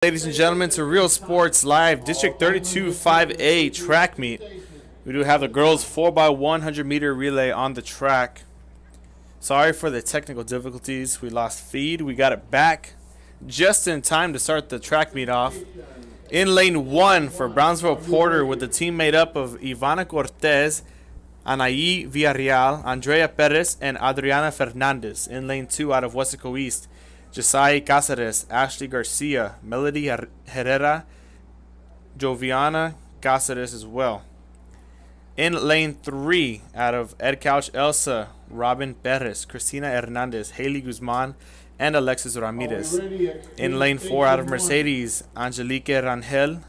Ladies and gentlemen, to Real Sports Live, District 32 5A track meet. We do have the girls 4x100 meter relay on the track. Sorry for the technical difficulties. We lost feed. We got it back just in time to start the track meet off. In lane 1 for Brownsville Porter with the team made up of Ivana Cortez, Anaí Villarreal, Andrea Perez, and Adriana Fernandez. In lane 2 out of Weslaco East, Josiah Cáceres, Ashley Garcia, Melody Herrera, Joviana Cáceres as well. In lane 3 out of Edcouch-Elsa, Robin Perez, Cristina Hernandez, Haley Guzman, and Alexis Ramirez. In lane 4 out of Mercedes, Angelique Rangel,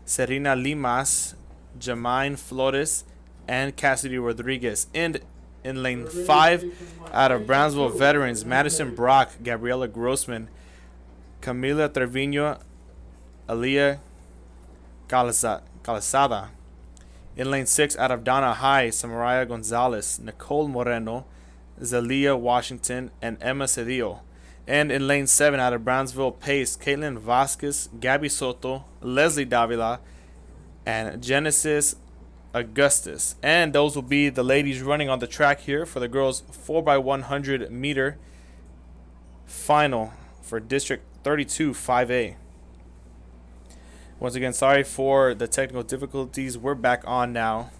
Serena Limas, Jamaine Flores, and Cassidy Rodriguez. And in lane 5 out of Brownsville Veterans, Madison Brock, Gabriela Grossman, Camila Trevino, Aliyah Calzada. In lane 6 out of Donna High, Samaria Gonzalez, Nicole Moreno, Zelia Washington, and Emma Cedillo. And in lane 7 out of Brownsville Pace, Caitlin Vasquez, Gabby Soto, Leslie Davila, and Genesis Augustus. And those will be the ladies running on the track here for the girls 4x100 meter final for District 32 5A. Once again, sorry for the technical difficulties. We're back on now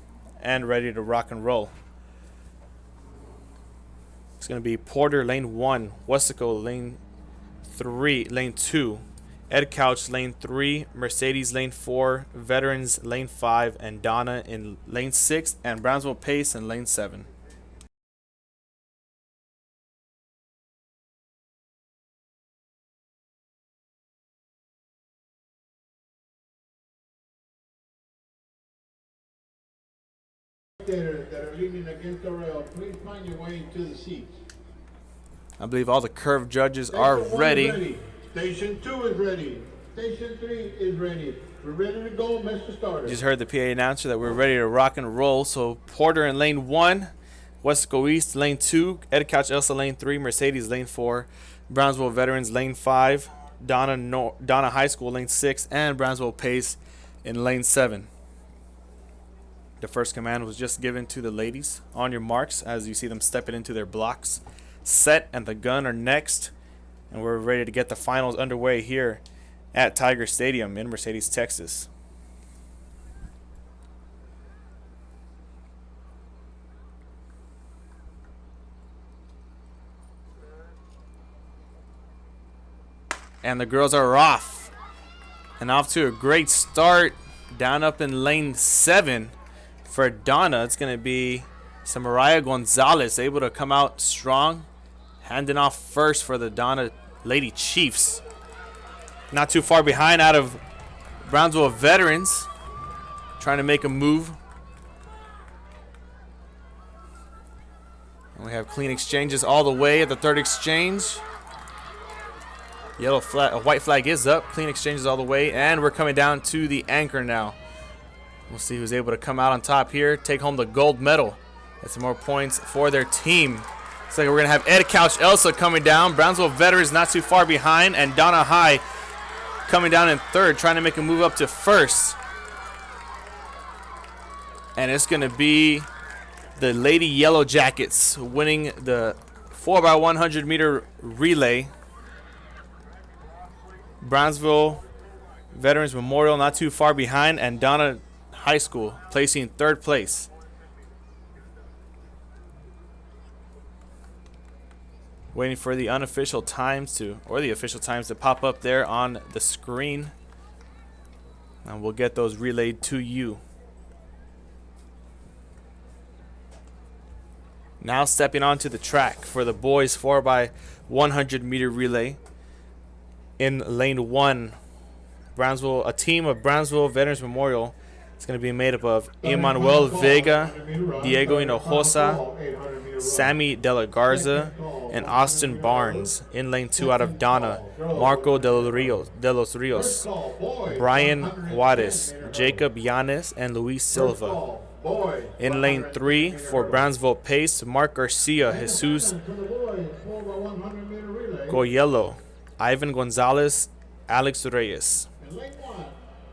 and ready to rock and roll. It's going to be Porter lane 1, Weslaco lane 2, Edcouch lane 3, Mercedes lane 4, Veterans lane 5, and Donna in lane 6, and Brownsville Pace in lane 7. That are leaning against the rail, please find your way into the seats. I believe all the curved judges are ready. Station 2 is ready. Station 3 is ready. We're ready to go, Mr. Starter. Just heard the PA announcer that we're ready to rock and roll. So Porter in lane 1, Weslaco East lane 2, Edcouch-Elsa lane 3, Mercedes lane 4, Brownsville Veterans lane 5, Donna High School lane 6, and Brownsville Pace in lane 7. The first command was just given to the ladies. On your marks, as you see them stepping into their blocks. Set and the gun are next. And we're ready to get the finals underway here at Tiger Stadium in Mercedes, Texas. And the girls are off. And off to a great start. Down up in lane 7. For Donna, it's going to be Samaria Gonzalez able to come out strong. Handing off first for the Donna Lady Chiefs. Not too far behind out of Brownsville Veterans. Trying to make a move. And we have clean exchanges all the way at the third exchange. Yellow flag, a white flag is up. Clean exchanges all the way. And we're coming down to the anchor now. We'll see who's able to come out on top here, take home the gold medal. Get some more points for their team. Looks like we're going to have Edcouch-Elsa coming down. Brownsville Veterans not too far behind. And Donna High coming down in third, trying to make a move up to first. And it's going to be the Lady Yellow Jackets winning the 4x100 meter relay. Brownsville Veterans Memorial not too far behind. And Donna High School placing third place. Waiting for the unofficial times to, or the official times to pop up there on the screen. And we'll get those relayed to you. Now stepping onto the track for the boys 4x100 meter relay. In lane 1, Brownsville, a team of Brownsville Veterans Memorial. It's going to be made up of Emmanuel Vega, Diego Hinojosa, Sammy De La Garza, and Austin Barnes. In lane 2 out of Donna, Marco de los Rios, Brian Juarez, Jacob Yanes, and Luis Silva. In lane 3 for Brownsville Pace, Mark Garcia, Jesus Coyello, Ivan Gonzalez, Alex Reyes. In lane 1.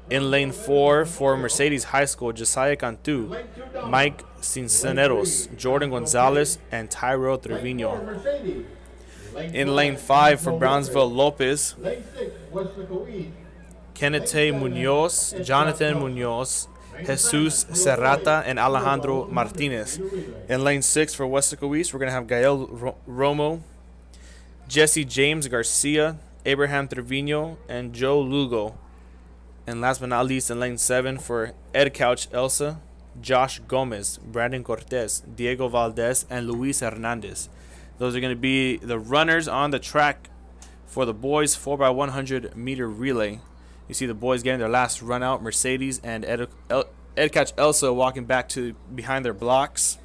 In lane 4 for Mercedes High School, Josiah Cantu, Lane 2, Donna. Mike Cinceneros, Jordan Gonzalez, and Tyrell Lane 4, Trevino. Mercedes. In lane 5 for Brownsville, Lopez, Lane 6, Weslaco East. Kenneth Munoz, Jonathan Munoz, Jesus Serrata, and Alejandro Martinez. In lane 6 for Weslaco East, we're going to have Gael Romo, Jesse James Garcia, Abraham Trevino, and Joe Lugo. And last but not least, in lane 7 for Edcouch-Elsa, Josh Gomez, Brandon Cortez, Diego Valdez, and Luis Hernandez. Those are going to be the runners on the track for the boys 4x100 meter relay. You see the boys getting their last run out. Mercedes and Edcouch-Elsa walking back to behind their blocks.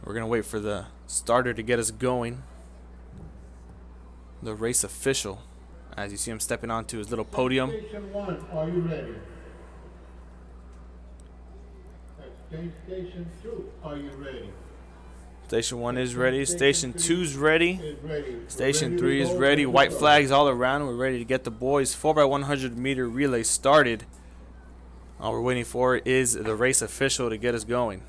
We're going to wait for the starter to get us going. The race official, as you see him stepping onto his little podium. Station 1, are you ready? Station 2, are you ready? Station 1 is ready. Station 2 is ready. Is ready. Station Ready to 3 is go, ready. to White go. flags all around. We're ready to get the boys 4x100 meter relay started. All we're waiting for is the race official to get us going.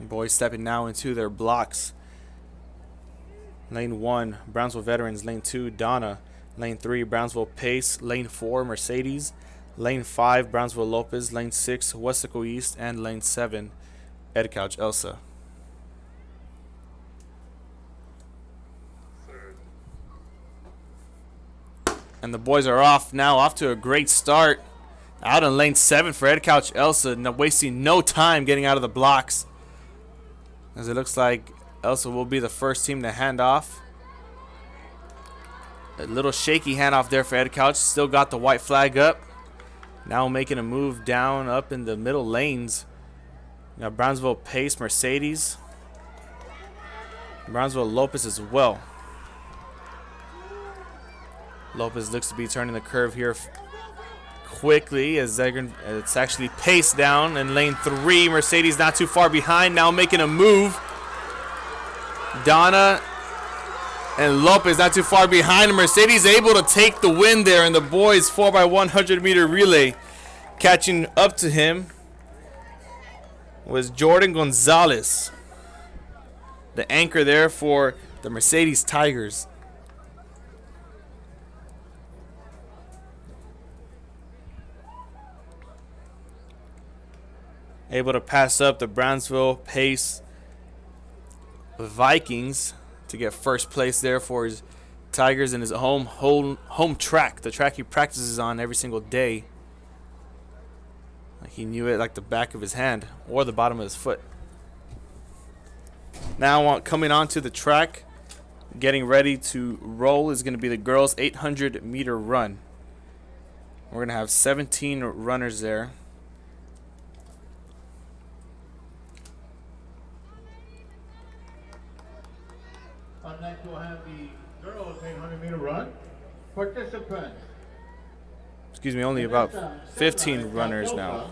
Boys stepping now into their blocks. Lane 1, Brownsville Veterans. Lane 2, Donna. Lane 3, Brownsville Pace. Lane 4, Mercedes. Lane 5, Brownsville Lopez. Lane 6, Weslaco East. And Lane 7, Edcouch-Elsa. And the boys are off now, off to a great start. Out in lane 7 for Edcouch-Elsa, wasting no time getting out of the blocks. As it looks like Elsa will be the first team to hand off. A little shaky handoff there for Edcouch. Still got the white flag up. Now making a move down up in the middle lanes. We got Brownsville Pace, Mercedes. Brownsville Lopez as well. Lopez looks to be turning the curve here quickly as it's actually paced down in lane 3. Mercedes not too far behind, now making a move. Donna and Lopez not too far behind. Mercedes able to take the win there in the boys 4x100 meter relay. Catching up to him was Jordan Gonzalez, the anchor there for the Mercedes Tigers. Able to pass up the Brownsville Pace Vikings to get first place there for his Tigers in his home track, the track he practices on every single day. Like he knew it like the back of his hand or the bottom of his foot. Now coming onto the track, getting ready to roll is going to be the girls' 800 meter run. We're going to have 17 runners there. Up next we'll have the girls 800 meter run. Participants. Excuse me, only about 15 runners now.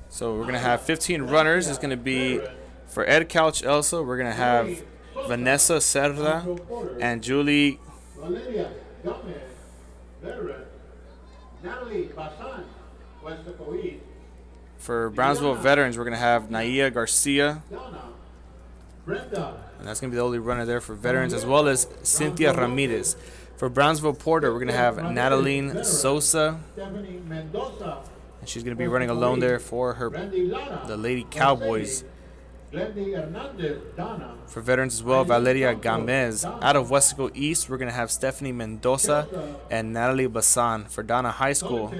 So we're going to have 15 runners. It's going to be for Edcouch-Elsa. We're going to have Vanessa Serra and Julie Valeria Gomez, veteran. Natalie Basan, Weslaco East. For Brownsville Veterans. We're going to have Naia Garcia. Donna, Brenda. And that's going to be the only runner there for veterans, as well as Cynthia Ramirez. For Brownsville Porter, we're going to have Nataline Sosa. Stephanie Mendoza. And she's going to be running alone there for her, Randy Lara. the Lady Cowboys. Glendy Hernandez, Donna. For veterans as well, Valeria Gamez. Out of Weslaco East, we're going to have Stephanie Mendoza and Natalie Basan. For Donna High School,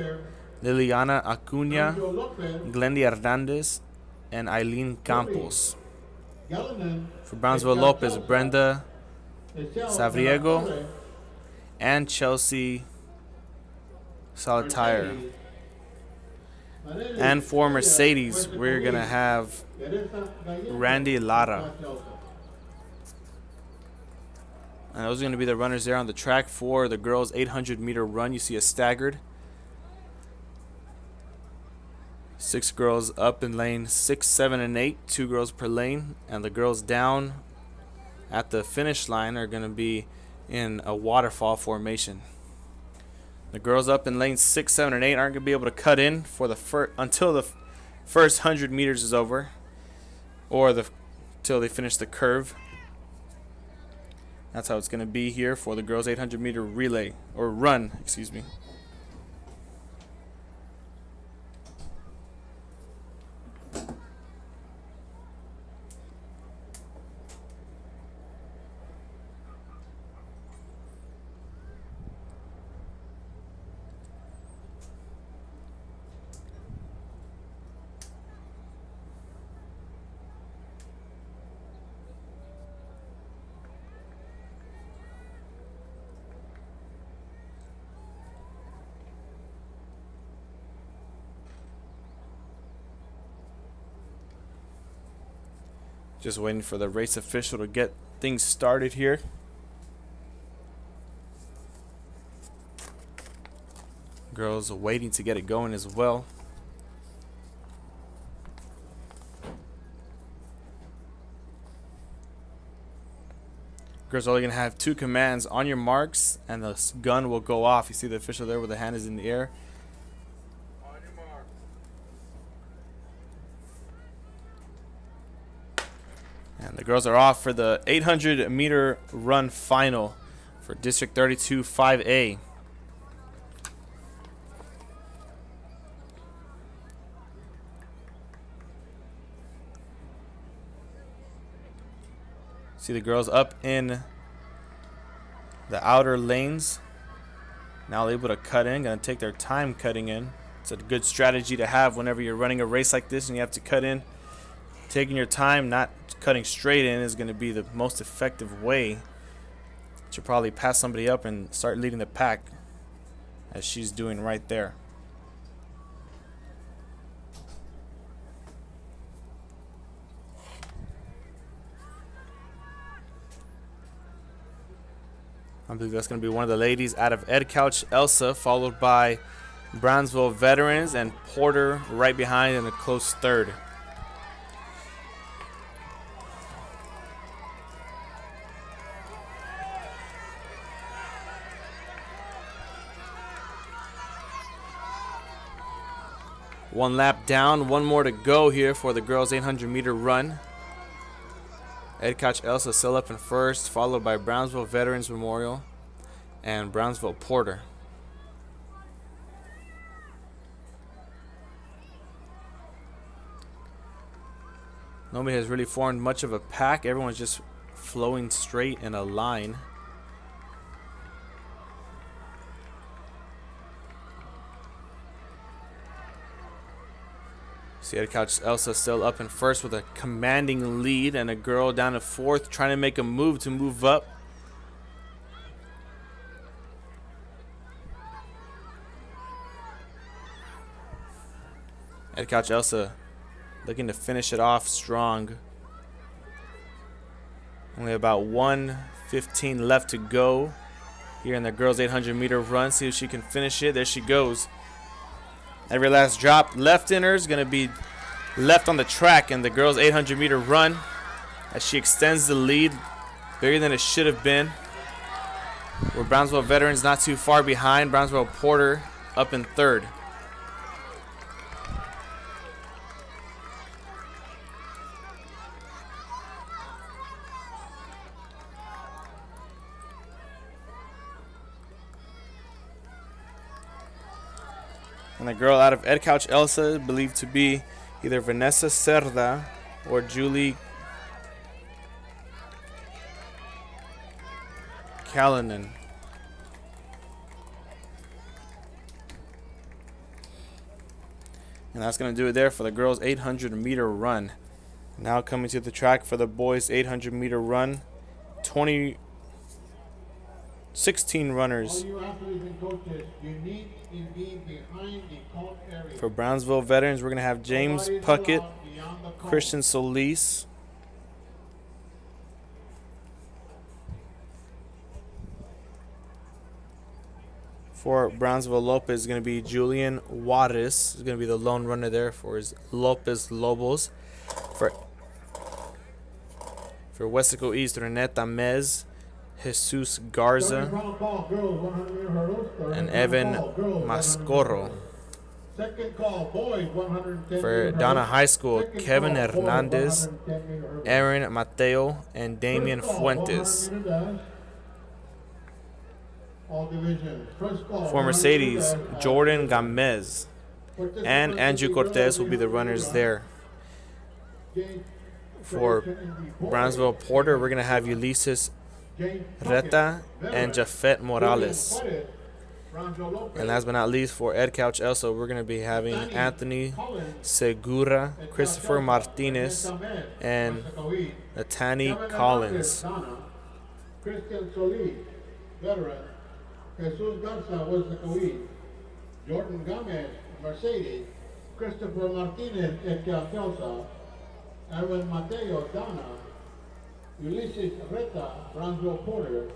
Liliana Acuna, Lopez. Glendy Hernandez, and Eileen Campos. Galanan. For Brownsville Lopez, Brenda Michelle Savriego, Torres. and Chelsea Salatier. And for Mercedes, we're going to have Randy Lara. And those are going to be the runners there on the track for the girls' 800-meter run. You see a staggered. 6 girls up in lane 6, 7, and 8. 2 girls per lane. And the girls down at the finish line are going to be in a waterfall formation. The girls up in lanes 6, 7, and 8 aren't going to be able to cut in for the until the first 100 meters is over, or till they finish the curve. That's how it's going to be here for the girls' 800-meter relay or run, excuse me. Just waiting for the race official to get things started here. Girls are waiting to get it going as well. Girls are only going to have 2 commands: on your marks, and the gun will go off. You see the official there with the hand is in the air. And the girls are off for the 800-meter run final for District 32 5A. See the girls up in the outer lanes. Now able to cut in. Going to take their time cutting in. It's a good strategy to have whenever you're running a race like this and you have to cut in. Taking your time, not cutting straight in, is going to be the most effective way to probably pass somebody up and start leading the pack, as she's doing right there. I believe that's going to be one of the ladies out of Edcouch-Elsa, followed by Brownsville Veterans and Porter right behind in a close third. One lap down, one more to go here for the girls' 800-meter run. Edcouch-Elsa still up in first, followed by Brownsville Veterans Memorial and Brownsville Porter. Nobody has really formed much of a pack. Everyone's just flowing straight in a line. See Edcouch-Elsa still up in first with a commanding lead, and a girl down to fourth trying to make a move to move up. Edcouch-Elsa looking to finish it off strong. Only about 1:15 left to go here in the girls' 800-meter run. See if she can finish it. There she goes. Every last drop left in her is going to be left on the track in the girls' 800-meter run, as she extends the lead bigger than it should have been. Where Brownsville Veterans not too far behind. Brownsville Porter up in third. And the girl out of Edcouch-Elsa, believed to be either Vanessa Cerda or Julie Callanan. And that's going to do it there for the girls' 800-meter run. Now coming to the track for the boys' 800-meter run. 16 All runners you athletes and coaches, you need to be behind the cone area. for Brownsville veterans. We're going to have James Nobody's Puckett, allowed beyond the cone. Christian Solis. For Brownsville Lopez is going to be Julian Juarez. Is going to be the lone runner there for his Lopez Lobos. For Weslaco East, Reneta Mez, Jesus Garza, Call, girls, 100-meter hurdles. and Evan Girls, Mascorro. Second call, boys, 110 For Donna High School, Kevin Hernandez, Aaron Mateo, and Damian Fuentes. All divisions. First call, For Mercedes, Jordan Gamez and Andrew Cortez will be the runners there. For Brownsville Porter, we're going to have Ulysses Reta and Jafet Morales. And last but not least, for Edcouch-Elsa, we're going to be having Anthony Segura, Christopher Martinez, and Natani Collins. Christian Solis, veteran. Jesus Garza, Weslaco, Jordan Gomez, Mercedes, Christopher Martinez, Edcouch-Elsa, Aaron Mateo, Donna, Ulysses Reta, Brownsville Porter,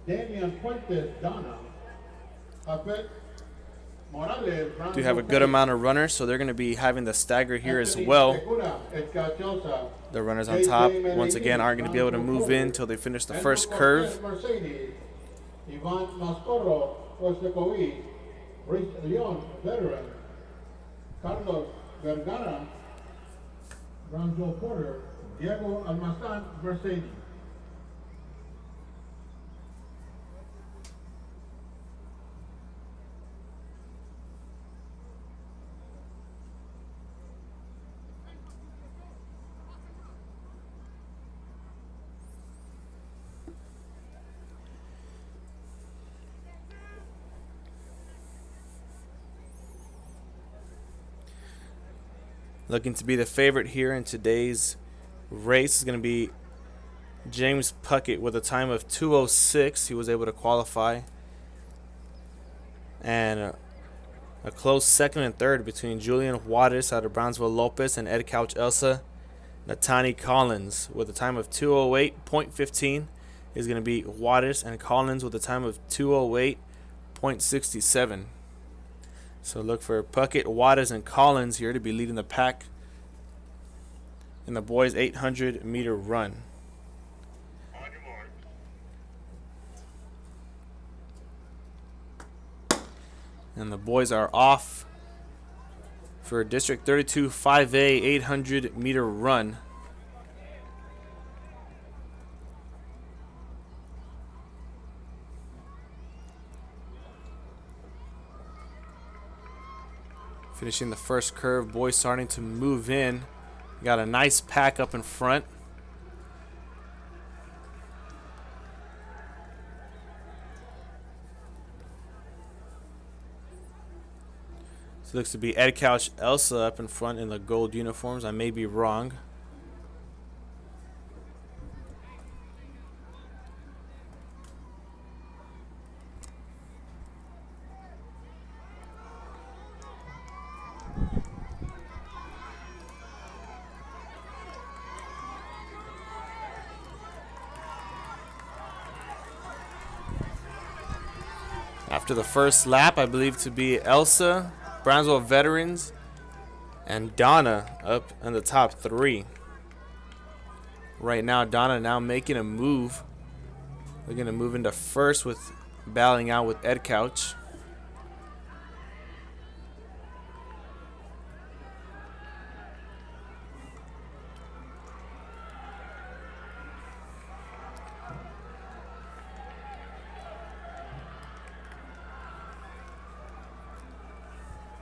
Damian Fuentes, Donna, Jafet Morales, Do have a good amount of runners, so they're going to be having the stagger here as well. The runners on top, once again, aren't going to be able to move in until they finish the first curve. Ivan Mascorro, Weslaco, Rich Leon, veteran, Carlos Vergara, Brownsville Porter, Diego Almazan, Mercedes. Looking to be the favorite here in today's race is going to be James Puckett with a time of 2:06. He was able to qualify. And a close second and third between Julian Juarez out of Brownsville Lopez and Edcouch-Elsa. Natani Collins with a time of 2:08.15 is going to be Juarez, and Collins with a time of 2:08.67. So look for Puckett, Juarez, and Collins here to be leading the pack in the boys' 800-meter run. And the boys are off for District 32 5A 800-meter run. Finishing the first curve, boys starting to move in. Got a nice pack up in front. This looks to be Edcouch-Elsa up in front in the gold uniforms. I may be wrong. After the first lap, I believe to be Elsa, Brownsville Veterans, and Donna up in the top three. Right now, Donna now making a move. They're going to move into first with battling out with Edcouch.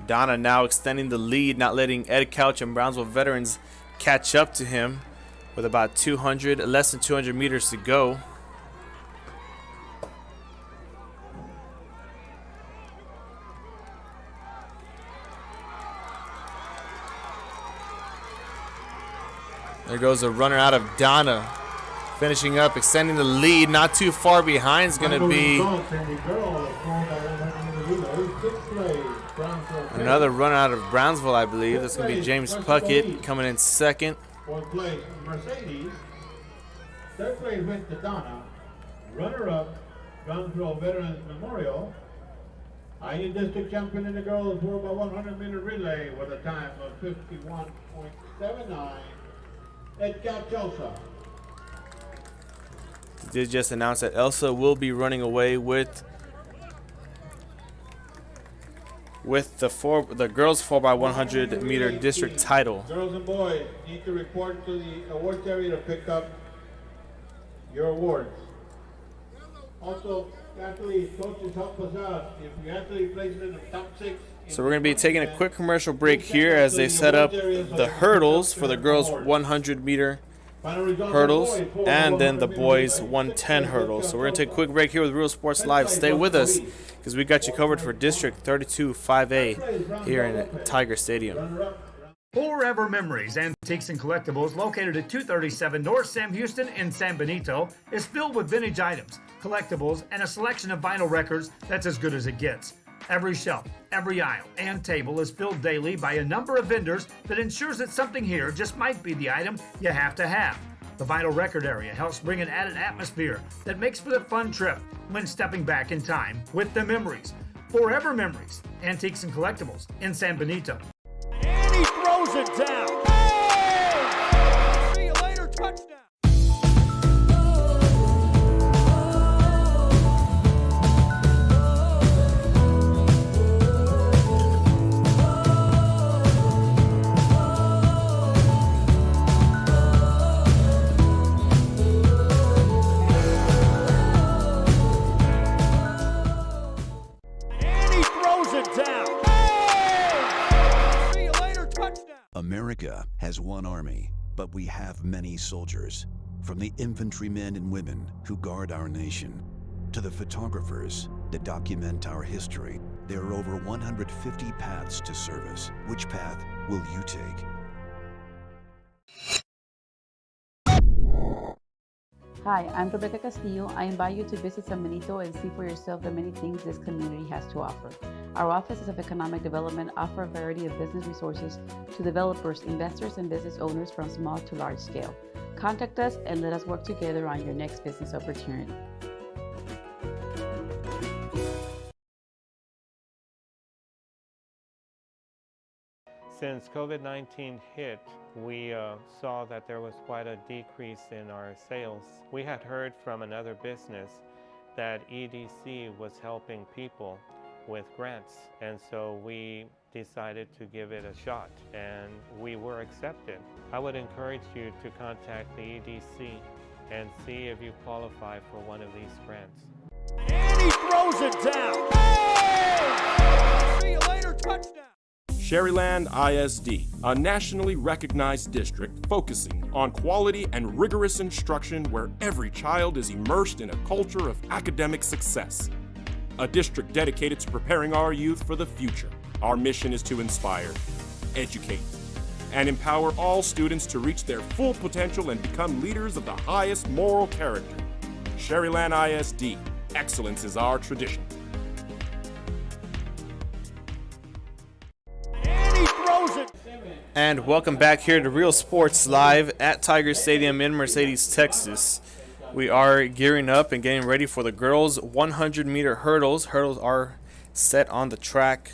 Donna now extending the lead, not letting Edcouch and Brownsville Veterans catch up to him with about less than 200 meters to go. There goes a runner out of Donna Finishing up, extending the lead, not too far behind is going to be another run out of Brownsville, I believe. That's going to be James Puckett coming in second. Fourth place, Mercedes. Third place went to Donna. Runner-up, Brownsville Veterans Memorial. IU District Champion in the girls 4x100 meter relay with a time of 51.79. Edcouch-Elsa. Did just announce that Elsa will be running away with the girls 4x100 meter district title. Girls and boys need to report to the awards area to pick up your awards. Also, athletes, coaches, help us out. If your athlete places in the top 6. So we're going to be taking a quick commercial break here as they set up the hurdles for the girls 100 meter hurdles and then the boys 110 hurdles. So we're going to take a quick break here with Real Sports Live. Stay with us because we got you covered for District 32 5A here in Tiger Stadium. Forever Memories, Antiques and Collectibles, located at 237 North Sam Houston in San Benito, is filled with vintage items, collectibles, and a selection of vinyl records that's as good as it gets. Every shelf, every aisle, and table is filled daily by a number of vendors that ensures that something here just might be the item you have to have. The vinyl record area helps bring an added atmosphere that makes for the fun trip when stepping back in time with the memories. Forever Memories, Antiques and Collectibles in San Benito. And he throws it down. Hey! See you later, touchdown. America has one army, but we have many soldiers. From the infantrymen and women who guard our nation, to the photographers that document our history, there are over 150 paths to service. Which path will you take? Hi, I'm Rebecca Castillo. I invite you to visit San Benito and see for yourself the many things this community has to offer. Our offices of economic development offer a variety of business resources to developers, investors, and business owners from small to large scale. Contact us and let us work together on your next business opportunity. Since COVID-19 hit, we saw that there was quite a decrease in our sales. We had heard from another business that EDC was helping people with grants, and so we decided to give it a shot, and we were accepted. I would encourage you to contact the EDC and see if you qualify for one of these grants. And he throws it down. Hey! See you later, touchdown. Sherryland ISD, a nationally recognized district focusing on quality and rigorous instruction where every child is immersed in a culture of academic success. A district dedicated to preparing our youth for the future. Our mission is to inspire, educate, and empower all students to reach their full potential and become leaders of the highest moral character. Sherryland ISD, excellence is our tradition. And welcome back here to Real Sports Live at Tiger Stadium in Mercedes, Texas. We are gearing up and getting ready for the girls 100 meter hurdles. Hurdles are set on the track.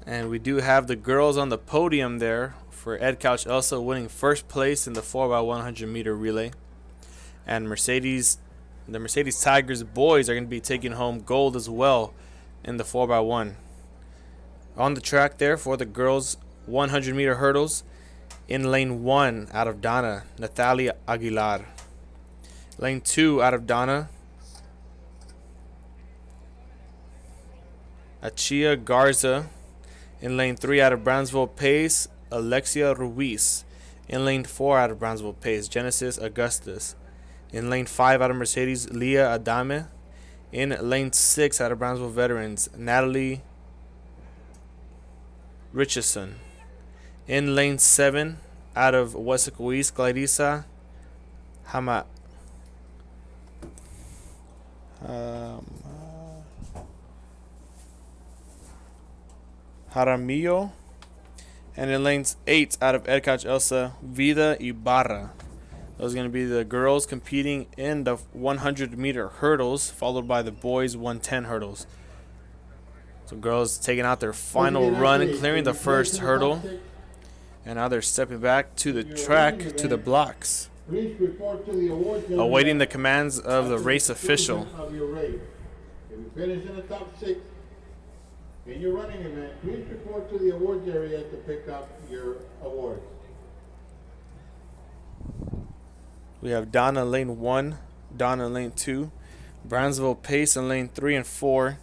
And we do have the girls on the podium there for Edcouch-Elsa winning first place in the 4x100 meter relay. And the Mercedes Tigers boys are going to be taking home gold as well in the 4x1. On the track there for the girls 100 meter hurdles, in lane 1 out of Donna, Natalia Aguilar. Lane 2 out of Donna, Achia Garza. In lane 3 out of Brownsville Pace, Alexia Ruiz. In lane 4 out of Brownsville Pace, Genesis Augustus. In lane 5 out of Mercedes, Leah Adame. In lane 6 out of Brownsville Veterans, Natalie Richardson. In lane 7 out of Weslaco East, Clarissa Hama. Jaramillo. And in lanes 8 out of Edcouch-Elsa, Vida Ibarra. Those are going to be the girls competing in the 100-meter hurdles, followed by the boys 110 hurdles. So girls taking out their final run, clearing the first hurdle. And now they're stepping back to the track, to the blocks, awaiting the commands of the race official. If you finish in the top 6 in your running event, please report to the awards area to pick up your awards. We have Donna in lane 1, Donna in lane 2, Brownsville Pace in lane 3 and 4,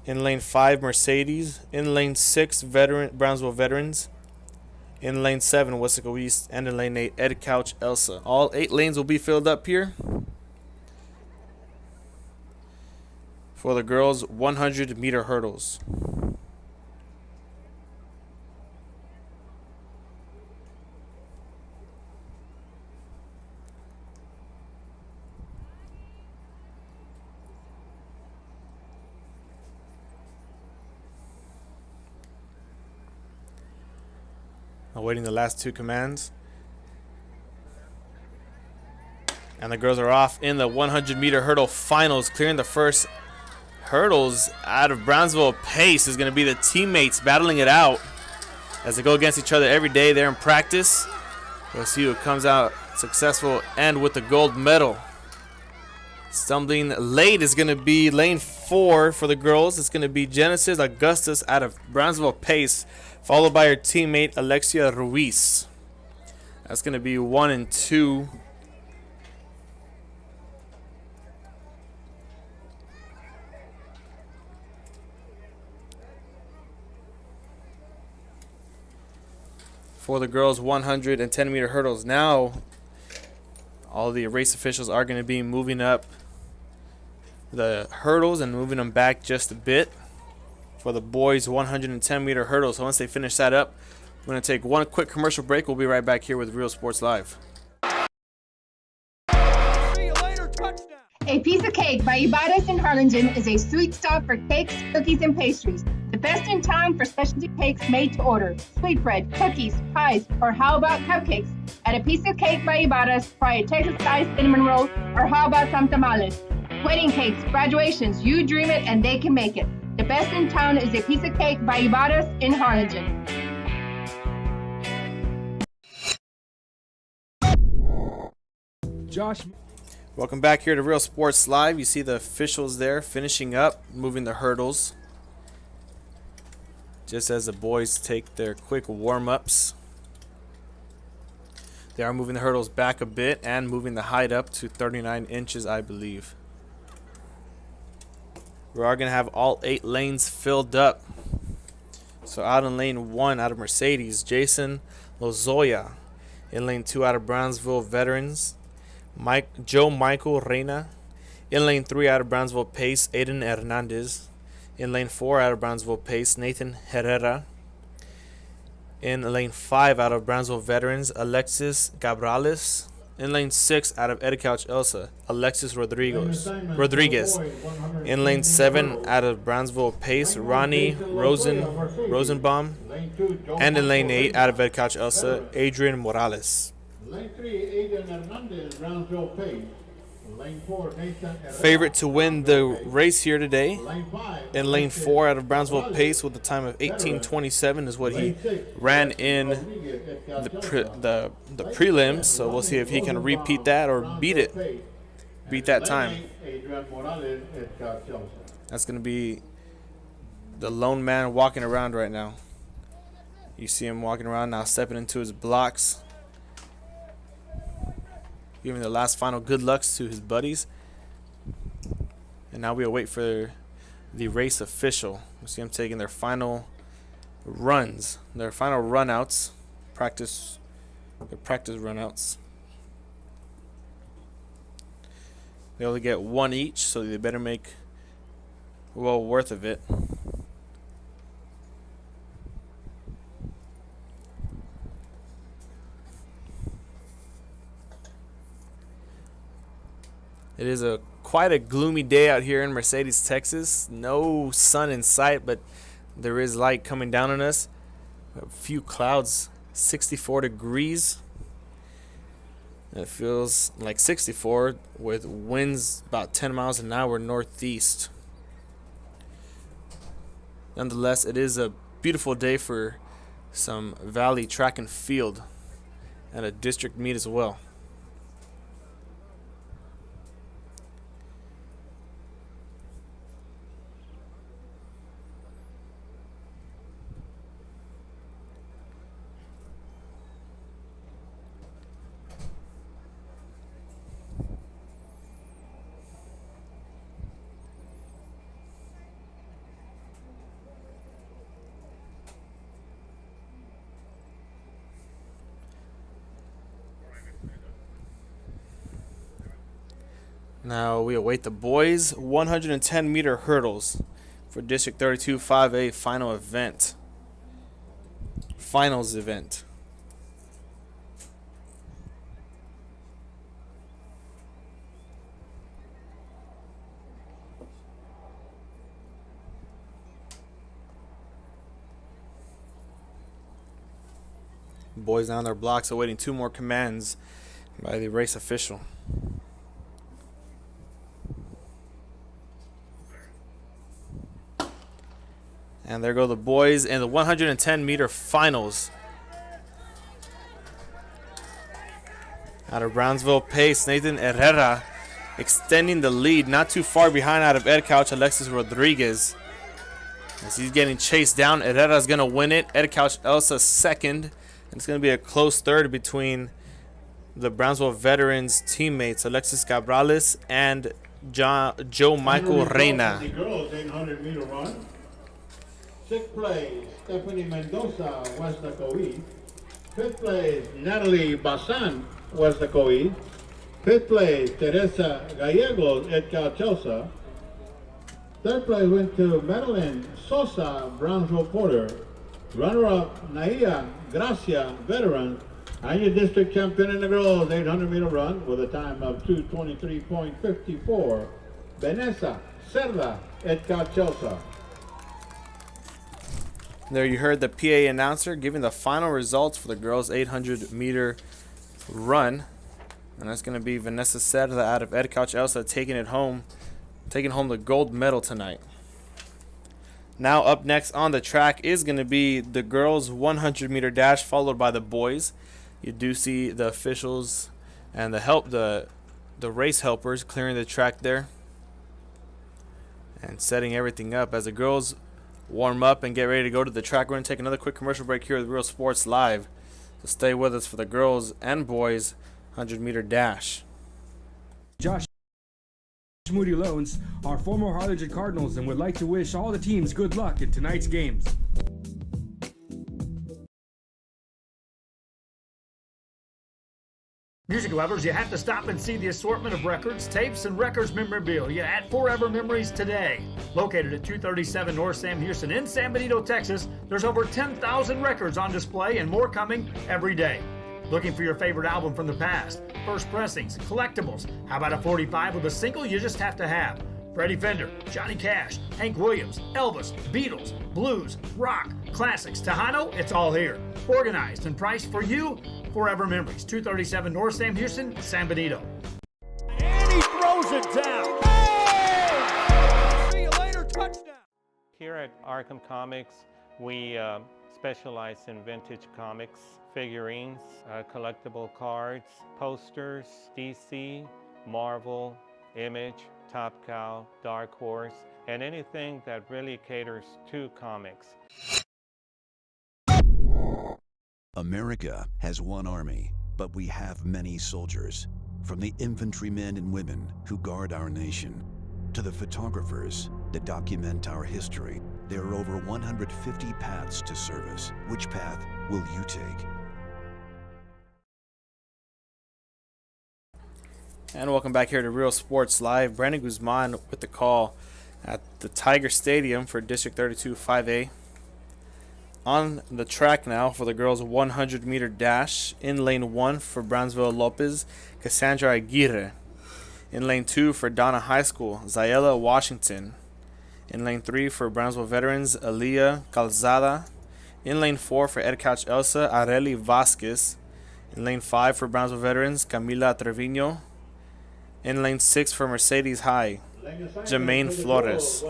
in lane 5 Mercedes, in lane 6 Brownsville Veterans, in lane 7 Weslaco East, and in lane 8 Edcouch-Elsa. All 8 lanes will be filled up here for the girls' 100-meter hurdles. Awaiting the last 2 commands. And the girls are off in the 100-meter hurdle finals, clearing the first hurdles out of Brownsville Pace. Is going to be the teammates battling it out as they go against each other every day there in practice. We'll see who comes out successful and with the gold medal. Stumbling late is going to be lane 4 for the girls. It's going to be Genesis Augustus out of Brownsville Pace, followed by her teammate Alexia Ruiz. That's going to be 1 and 2. For the girls' 110-meter hurdles. Now, all the race officials are going to be moving up the hurdles and moving them back just a bit for the boys' 110-meter hurdles. So once they finish that up, we're going to take one quick commercial break. We'll be right back here with Real Sports Live. See you later, touchdown. A Piece of Cake by Ibarra's in Harlingen is a sweet stop for cakes, cookies, and pastries. The best in town for specialty cakes made to order. Sweetbread, cookies, pies, or how about cupcakes? At A Piece of Cake by Ibarra's, try a Texas-style cinnamon roll, or how about some tamales? Wedding cakes, graduations, you dream it and they can make it. The best in town is A Piece of Cake by Ibarra's in Harlingen. Josh. Welcome back here to Real Sports Live. You see the officials there finishing up, moving the hurdles. Just as the boys take their quick warm-ups. They are moving the hurdles back a bit and moving the height up to 39 inches, I believe. We are going to have all 8 lanes filled up. So out in lane 1 out of Mercedes, Jason Lozoya. In lane 2 out of Brownsville Veterans, Joe Michael Reina. In lane 3 out of Brownsville Pace, Aiden Hernandez. In lane 4 out of Brownsville Pace, Nathan Herrera. In lane 5 out of Brownsville Veterans, Alexis Cabrales. In lane 6 out of Edcouch-Elsa, Alexis Rodriguez. In lane 7 out of Brownsville Pace, Ronnie Rosenbaum. And in lane 8 out of Edcouch-Elsa, Adrian Morales. Lane 3, Adrian Hernandez, Brownsville Pace. Lane 4, Nathan Herrera. Favorite to win the race here today. Lane 5, In lane 4 out of Brownsville Pace with a time of 18:27 is what he ran in the prelims. So we'll see if he can repeat that or beat it. Beat that time. That's going to be the lone man walking around right now. You see him walking around now, stepping into his blocks. Giving the last final good lucks to his buddies. And now we await for the race official. We see them taking their final runs, their final runouts, their practice runouts. They only get 1 each, so they better make well worth of it. It is quite a gloomy day out here in Mercedes, Texas. No sun in sight, but there is light coming down on us. A few clouds, 64 degrees. It feels like 64 with winds about 10 miles an hour northeast. Nonetheless, it is a beautiful day for some valley track and field and a district meet as well. Now we await the boys 110 meter hurdles for District 32 5A finals event. Boys down their blocks awaiting 2 more commands by the race official. And there go the boys in the 110 meter finals. Out of Brownsville pace, Nathan Herrera extending the lead, not too far behind out of Edcouch-Elsa Rodriguez. As he's getting chased down, Herrera's going to win it. Edcouch-Elsa second. And it's going to be a close third between the Brownsville veterans teammates, Alexis Cabrales and Joe Michael Reina. The girls 800 meter run. 6th place, Stephanie Mendoza, Weslaco East. 5th place, Natalie Basan, Weslaco East. 5th place, Teresa Gallegos, Edcouch-Elsa. 3rd place went to Madeline Sosa, Brownsville Porter. Runner-up, Naia Gracia, veteran. And your district champion in the girls 800 meter run with a time of 2:23.54. Vanessa Cerda, Edcouch-Elsa. There you heard the PA announcer giving the final results for the girls 800 meter run. And that's going to be Vanessa Cerda out of Edcouch-Elsa taking home the gold medal tonight. Now up next on the track is going to be the girls 100 meter dash followed by the boys. You do see the officials and the race helpers clearing the track there and setting everything up as the girls warm up and get ready to go to the track. We're going to take another quick commercial break here at Real Sports Live. So stay with us for the girls and boys 100 meter dash. Josh Moody Loans are former Harlingen Cardinals and would like to wish all the teams good luck in tonight's games. Music lovers, you have to stop and see the assortment of records, tapes, and records memorabilia at Forever Memories today. Located at 237 North Sam Houston in San Benito, Texas, there's over 10,000 records on display and more coming every day. Looking for your favorite album from the past, first pressings, collectibles. How about a 45 with a single you just have to have? Freddie Fender, Johnny Cash, Hank Williams, Elvis, Beatles, blues, rock, classics, Tejano, it's all here. Organized and priced for you. Forever Memories, 237 North Sam Houston, San Benito. And he throws it down. Hey! See you later, touchdown. Here at Arkham Comics, we specialize in vintage comics, figurines, collectible cards, posters, DC, Marvel, Image, Top Cow, Dark Horse, and anything that really caters to comics. America has one army, but we have many soldiers. From the infantrymen and women who guard our nation, to the photographers that document our history, there are over 150 paths to service. Which path will you take? And welcome back here to Real Sports Live. Brandon Guzman with the call at the Tiger Stadium for District 32 5A. On the track now for the girls 100 meter dash in lane 1 for Brownsville Lopez, Cassandra Aguirre. In lane 2 for Donna High School, Zayela Washington. In lane 3 for Brownsville veterans, Aaliyah Calzada. In lane 4 for Edcouch-Elsa, Areli Vasquez. In lane 5 for Brownsville veterans, Camila Trevino. In lane 6 for Mercedes High, Jermaine Flores.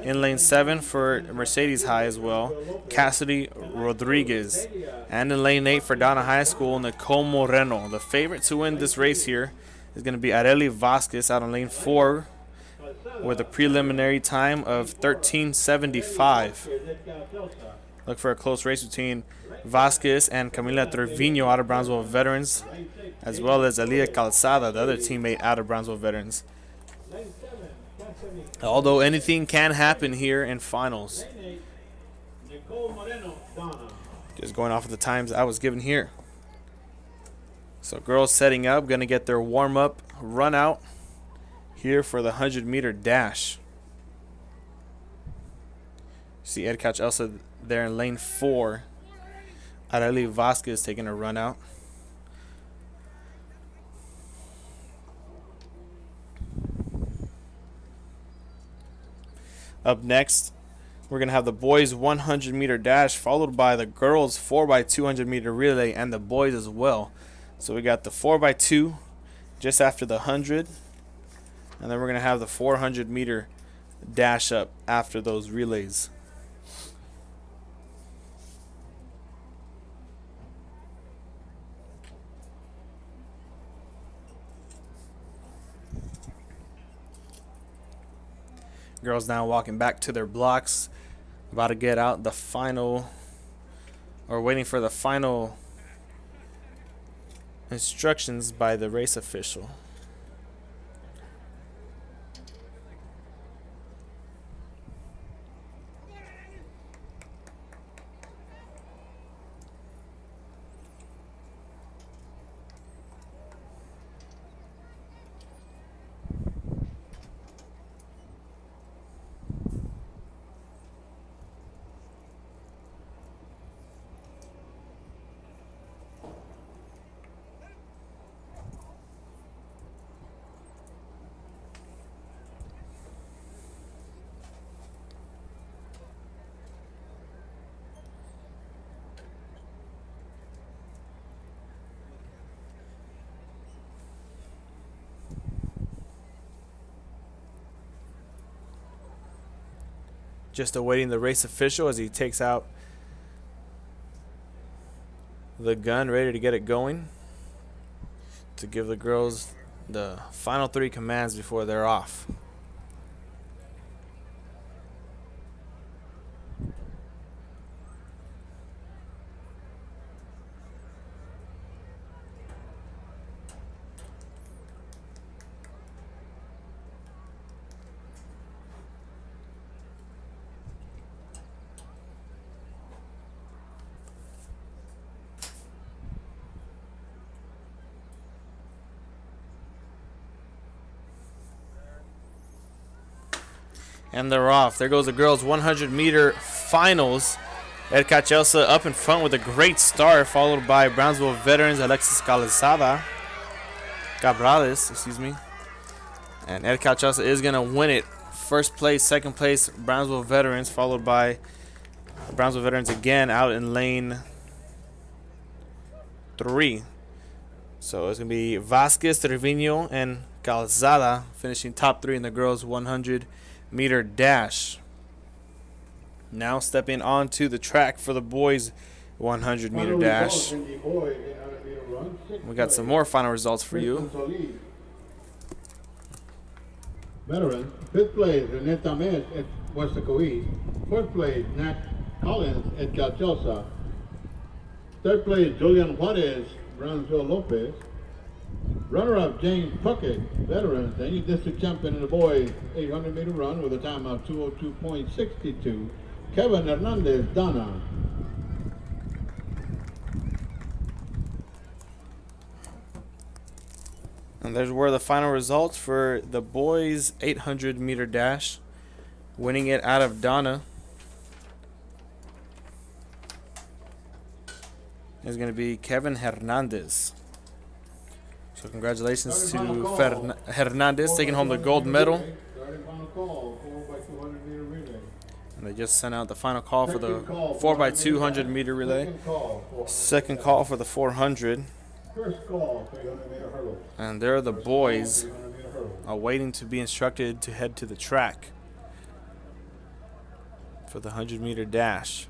In lane 7 for Mercedes High as well, Cassidy Rodriguez. And in lane 8 for Donna High School, Nicole Moreno. The favorite to win this race here is going to be Areli Vasquez out in lane 4 with a preliminary time of 13:75. Look for a close race between Vasquez and Camila Trevino out of Brownsville veterans, as well as Aaliyah Calzada, the other teammate out of Brownsville veterans. Although anything can happen here in finals. Just going off of the times I was given here. So girls setting up, going to get their warm-up run out here for the 100-meter dash. See Edcouch-Elsa there in lane 4. Areli Vasquez taking a run out. Up next, we're going to have the boys 100-meter dash, followed by the girls 4x200-meter relay, and the boys as well. So we got the 4x2 just after the 100, and then we're going to have the 400-meter dash up after those relays. Girls now walking back to their blocks, about to get out the final, or waiting for the final instructions by the race official. Just awaiting the race official as he takes out the gun, ready to get it going, to give the girls the final 3 commands before they're off. And they're off. There goes the girls' 100-meter finals. Edcouch-Elsa up in front with a great start, followed by Brownsville veterans Alexis Cabrales, excuse me. And Edcouch-Elsa is going to win it. First place, second place, Brownsville veterans, followed by Brownsville veterans again out in lane 3. So it's going to be Vasquez, Trevino, and Calzada finishing top 3 in the girls' 100-meter dash. Now stepping onto the track for the boys' 100-meter dash. We got some more final results for you. Veterans, 5th place, Renee Tamez at Weslaco East. 4th place, Nat Collins at Edcouch-Elsa. 3rd place, Julian Juarez, Brownsville Lopez. Runner-up, James Puckett, veterans, the district champion in the boys 800-meter run with a time of 2:02.62. Kevin Hernandez, Donna. And there's where the final results for the boys' 800-meter dash. Winning it out of Donna is going to be Kevin Hernandez. So So congratulations to Hernandez taking home the gold medal. Starting final call, 4x200 meter relay. And they just sent out the final call for the 4x200 meter relay. Second call for the 400. First call, 300 meter hurdle. And there are the boys 300 meter hurdle. waiting to be instructed to head to the track for the 100-meter dash.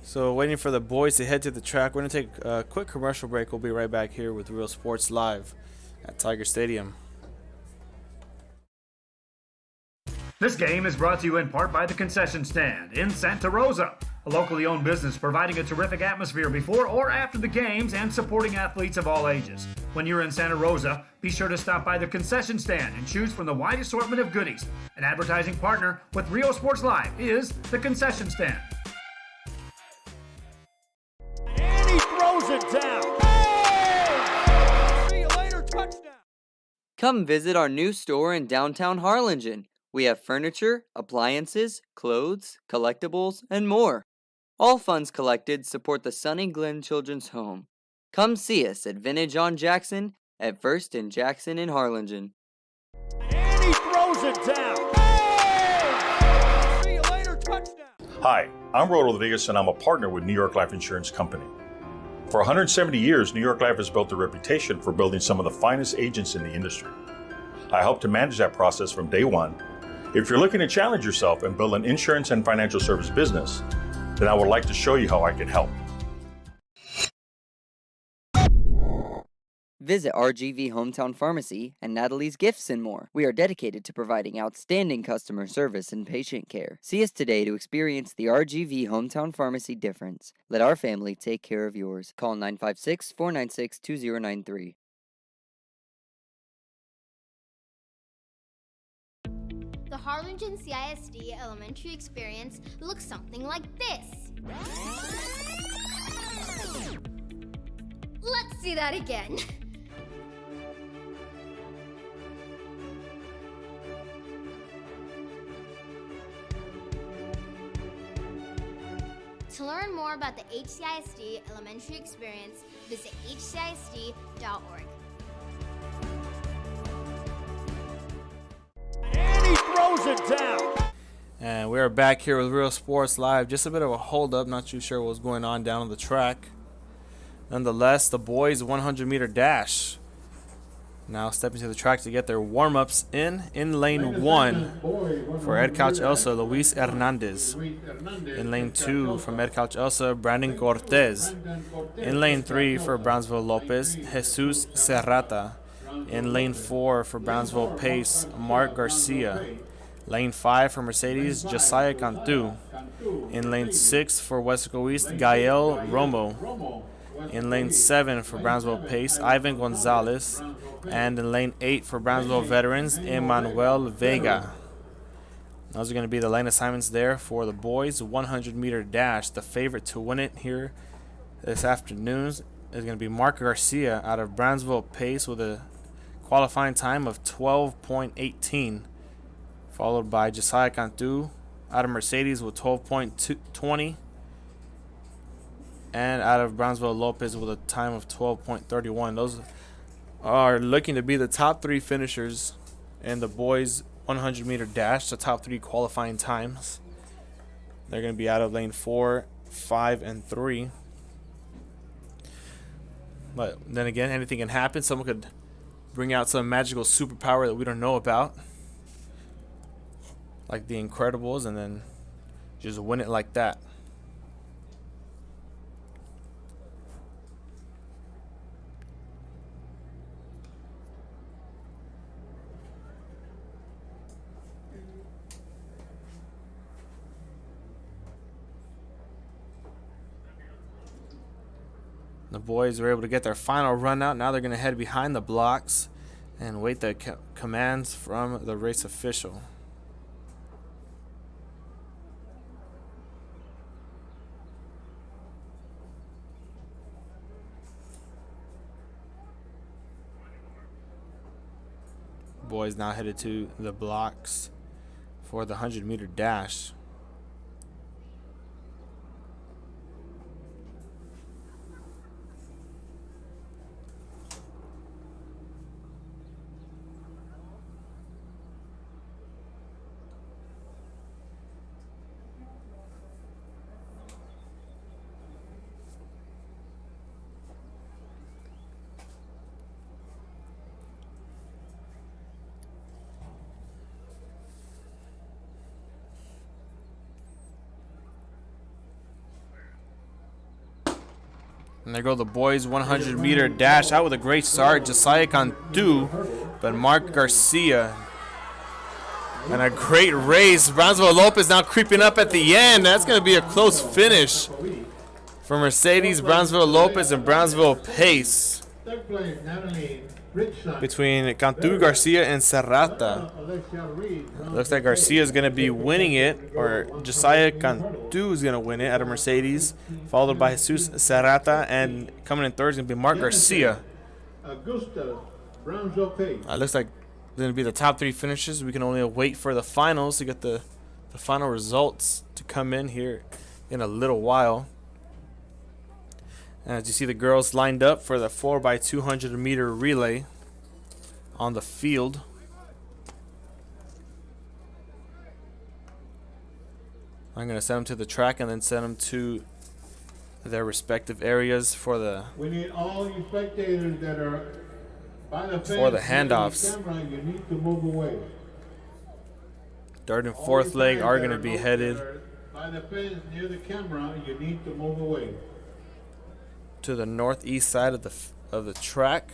So waiting for the boys to head to the track. We're going to take a quick commercial break. We'll be right back here with Real Sports Live at Tiger Stadium. This game is brought to you in part by the Concession Stand in Santa Rosa, a locally owned business providing a terrific atmosphere before or after the games and supporting athletes of all ages. When you're in Santa Rosa, be sure to stop by the Concession Stand and choose from the wide assortment of goodies. An advertising partner with Real Sports Live is the Concession Stand. And he throws it down. Hey! See you later, touchdown. Come visit our new store in downtown Harlingen. We have furniture, appliances, clothes, collectibles, and more. All funds collected support the Sunny Glen Children's Home. Come see us at Vintage on Jackson at First and Jackson in Harlingen. And he throws it down. Hey! See you later, touchdown. Hi, I'm Rodo Rodriguez and I'm a partner with New York Life Insurance Company. For 170 years, New York Life has built a reputation for building some of the finest agents in the industry. I help to manage that process from day one. If you're looking to challenge yourself and build an insurance and financial service business, then I would like to show you how I can help. Visit RGV Hometown Pharmacy and Natalie's Gifts and more. We are dedicated to providing outstanding customer service and patient care. See us today to experience the RGV Hometown Pharmacy difference. Let our family take care of yours. Call 956-496-2093. The Harlingen CISD elementary experience looks something like this. Let's see that again. To learn more about the HCISD elementary experience, visit hcisd.org. And he throws it down. And we're back here with Real Sports Live. Just a bit of a hold up, not too sure what's going on down on the track. Nonetheless, the boys 100-meter dash now stepping to the track to get their warm-ups in lane 1 for Edcouch-Elsa, Luis Hernandez. In lane 2 from Edcouch-Elsa, Brandon Cortez. In lane 3 for Brownsville, Lopez, Jesus Serrata. In lane 4 for Brownsville Pace, Mark Garcia. Lane 5 for Mercedes, Josiah Cantu. In lane 6 for Weslaco East, Gael Romo. In lane 7 for Brownsville Pace, Ivan Gonzalez. And in lane 8 for Brownsville Veterans, Emmanuel Vega. Those are going to be the lane assignments there for the boys 100-meter dash. The favorite to win it here this afternoon is going to be Mark Garcia out of Brownsville Pace with a qualifying time of 12.18, followed by Josiah Cantu out of Mercedes with 12.20, and out of Brownsville Lopez with a time of 12.31. Those are looking to be the top 3 finishers in the boys 100-meter dash, the top 3 qualifying times. They're going to be out of lane 4, 5, and 3. But then again, anything can happen. Someone could bring out some magical superpower that we don't know about, like the Incredibles, and then just win it like that. The boys were able to get their final run out. Now they're going to head behind the blocks and wait the commands from the race official. Boys now headed to the blocks for the 100-meter dash. And there go the boys, 100-meter dash out with a great start. Josiah Cantu, but Mark Garcia. And a great race. Brownsville Lopez now creeping up at the end. That's going to be a close finish for Mercedes, Brownsville Lopez, and Brownsville Pace. Between Cantu, Garcia, and Serrata. Looks like Garcia is going to be winning it, or Josiah Cantu is going to win it out of Mercedes, followed by Jesus Serrata, and coming in third is going to be Mark Garcia. Looks like going to be the top three finishes. We can only wait for the finals to get the final results to come in here in a little while. As you see, the girls lined up for the 4x200 meter relay on the field. I'm going to send them to the track and then send them to their respective areas for the We need all you spectators that are by the for the handoffs. camera, you need to move away. Third and fourth leg are going to be headed By the fence near the camera, you need to move away. to the northeast side of the track,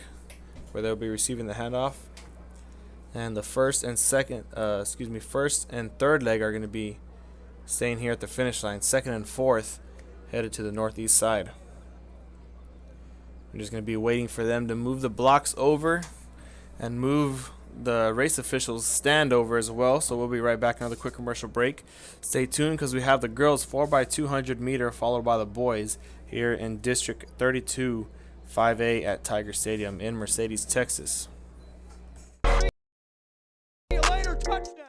where they'll be receiving the handoff. And the first and third leg are going to be staying here at the finish line. Second and fourth headed to the northeast side. I'm just going to be waiting for them to move the blocks over and move the race officials stand over as well. So we'll be right back. Another quick commercial break. Stay tuned because we have the girls 4x200 meter followed by the boys here in District 32 5A at Tiger Stadium in Mercedes, Texas. See you later, touchdown.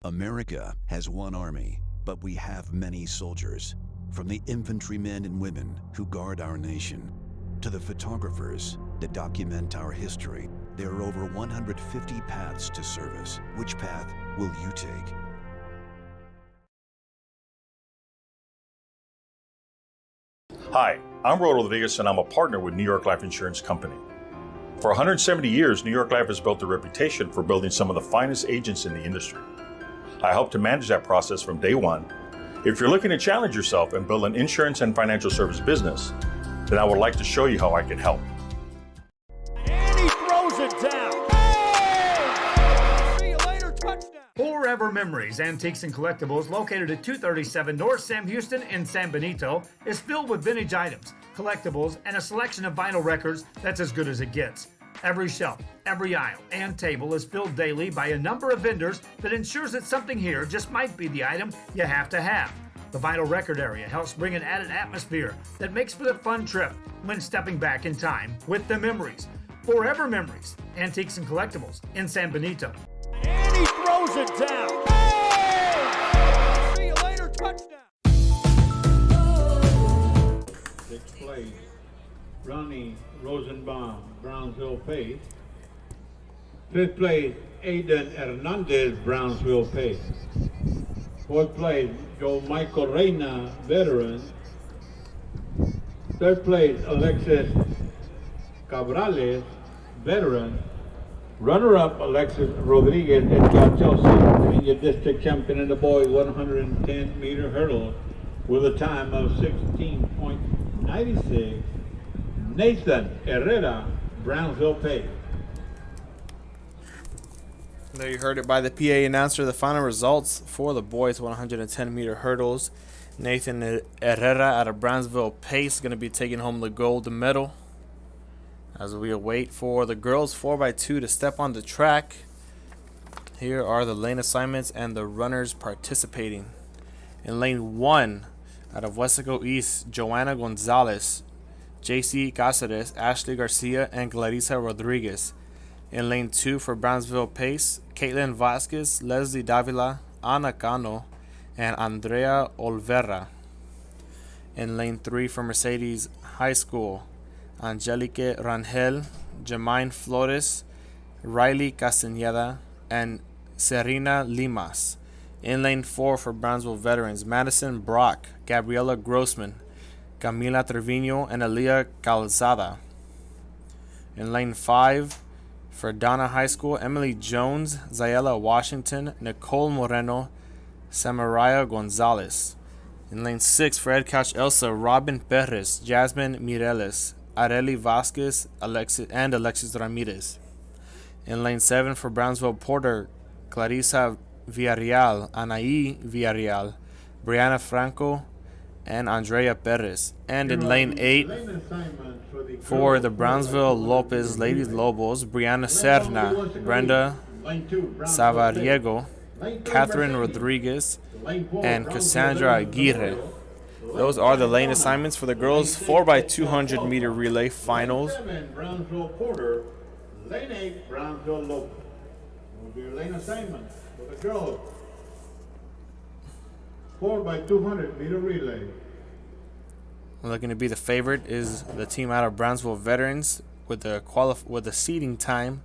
America has one army, but we have many soldiers. From the infantrymen and women who guard our nation, to the photographers that document our history, there are over 150 paths to service. Which path will you take? Hi, I'm Rodo Rodriguez, and I'm a partner with New York Life Insurance Company. For 170 years, New York Life has built a reputation for building some of the finest agents in the industry. I help to manage that process from day one. If you're looking to challenge yourself and build an insurance and financial service business, then I would like to show you how I can help. And he throws it down. Hey! See you later, touchdown. Forever Memories, Antiques and Collectibles, located at 237 North Sam Houston in San Benito, is filled with vintage items, collectibles, and a selection of vinyl records that's as good as it gets. Every shelf, every aisle, and table is filled daily by a number of vendors that ensures that something here just might be the item you have to have. The vinyl record area helps bring an added atmosphere that makes for the fun trip when stepping back in time with the memories. Forever Memories, Antiques and Collectibles in San Benito. And he throws it down. Hey! See you later, touchdown. Sixth place, Ronnie Rosenbaum, Brownsville Pace. Fifth place, Aiden Hernandez, Brownsville Pace. Fourth place, Joe Michael Reyna, veteran. Third place, Alexis Cabrales, veteran. Runner-up, Alexis Rodriguez, Edcouch-Elsa, senior district champion in the boys 110-meter hurdle with a time of 16.96. Nathan Herrera, Brownsville Pace. There you heard it by the PA announcer. The final results for the boys 110-meter hurdles. Nathan Herrera out of Brownsville Pace going to be taking home the gold medal. As we await for the girls 4x2 to step on the track. Here are the lane assignments and the runners participating. In lane 1, out of Weslaco East, Joanna Gonzalez, JC Cáceres, Ashley Garcia, and Clarissa Rodriguez. In lane 2 for Brownsville Pace, Caitlin Vasquez, Leslie Davila, Ana Cano, and Andrea Olvera. In lane 3 for Mercedes High School, Angelique Rangel, Jermaine Flores, Riley Castañeda, and Serena Limas. In lane 4 for Brownsville veterans, Madison Brock, Gabriela Grossman, Camila Trevino, and Aaliyah Calzada. In lane 5 for Donna High School, Emily Jones, Zayela Washington, Nicole Moreno, Samaria Gonzalez. In lane 6 for Edcouch-Elsa, Robin Perez, Jasmine Mireles, Areli Vasquez, Alexis Ramirez. In lane 7 for Brownsville Porter, Clarissa Villarreal, Anaí Villarreal, Brianna Franco, and Andrea Perez. And in lane 8 for the Brownsville Lopez Ladies Lobos, Brianna Serna, Brenda Savariego, Catherine Rodriguez, and Cassandra Aguirre. Those are the lane assignments for the girls 4x200 meter relay finals. Brownsville Porter, lane 8, Brownsville Lopez. Will be your lane assignments for the girls 4x200 meter relay. Looking to be the favorite is the team out of Brownsville Veterans with the seeding time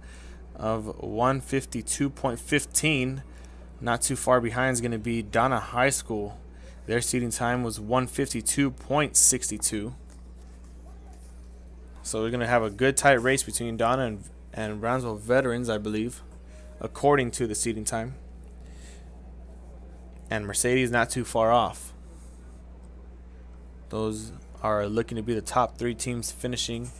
of 152.15. Not too far behind is going to be Donna High School. Their seeding time was 152.62. So we're going to have a good tight race between Donna and Brownsville Veterans, I believe, according to the seeding time. And Mercedes not too far off. Those are looking to be the top 3 teams finishing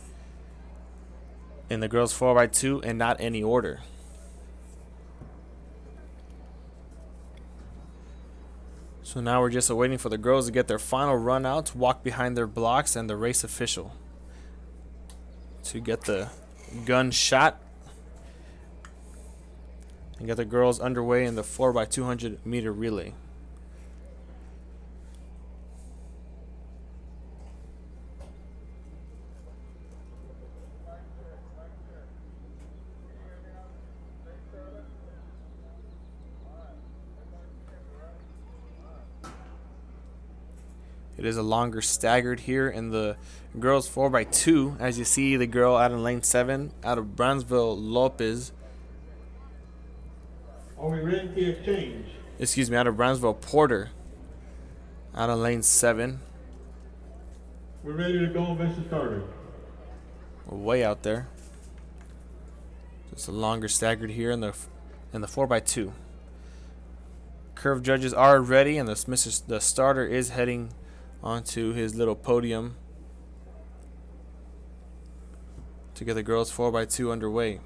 in the girls 4x2 and not any order. So now we're just waiting for the girls to get their final run out, to walk behind their blocks, and the race official to get the gun shot and get the girls underway in the 4x200 meter relay. It is a longer staggered here in the girls 4x2. As you see, the girl out in lane 7 out of Brownsville Lopez. Are we ready for the exchange? Excuse me, out of Brownsville Porter out of lane 7. We're ready to go, Mr. Starter. We're way out there. Just a longer staggered here in the 4x2. Curve judges are ready, and the starter is heading onto his little podium to get the girls 4x2 underway.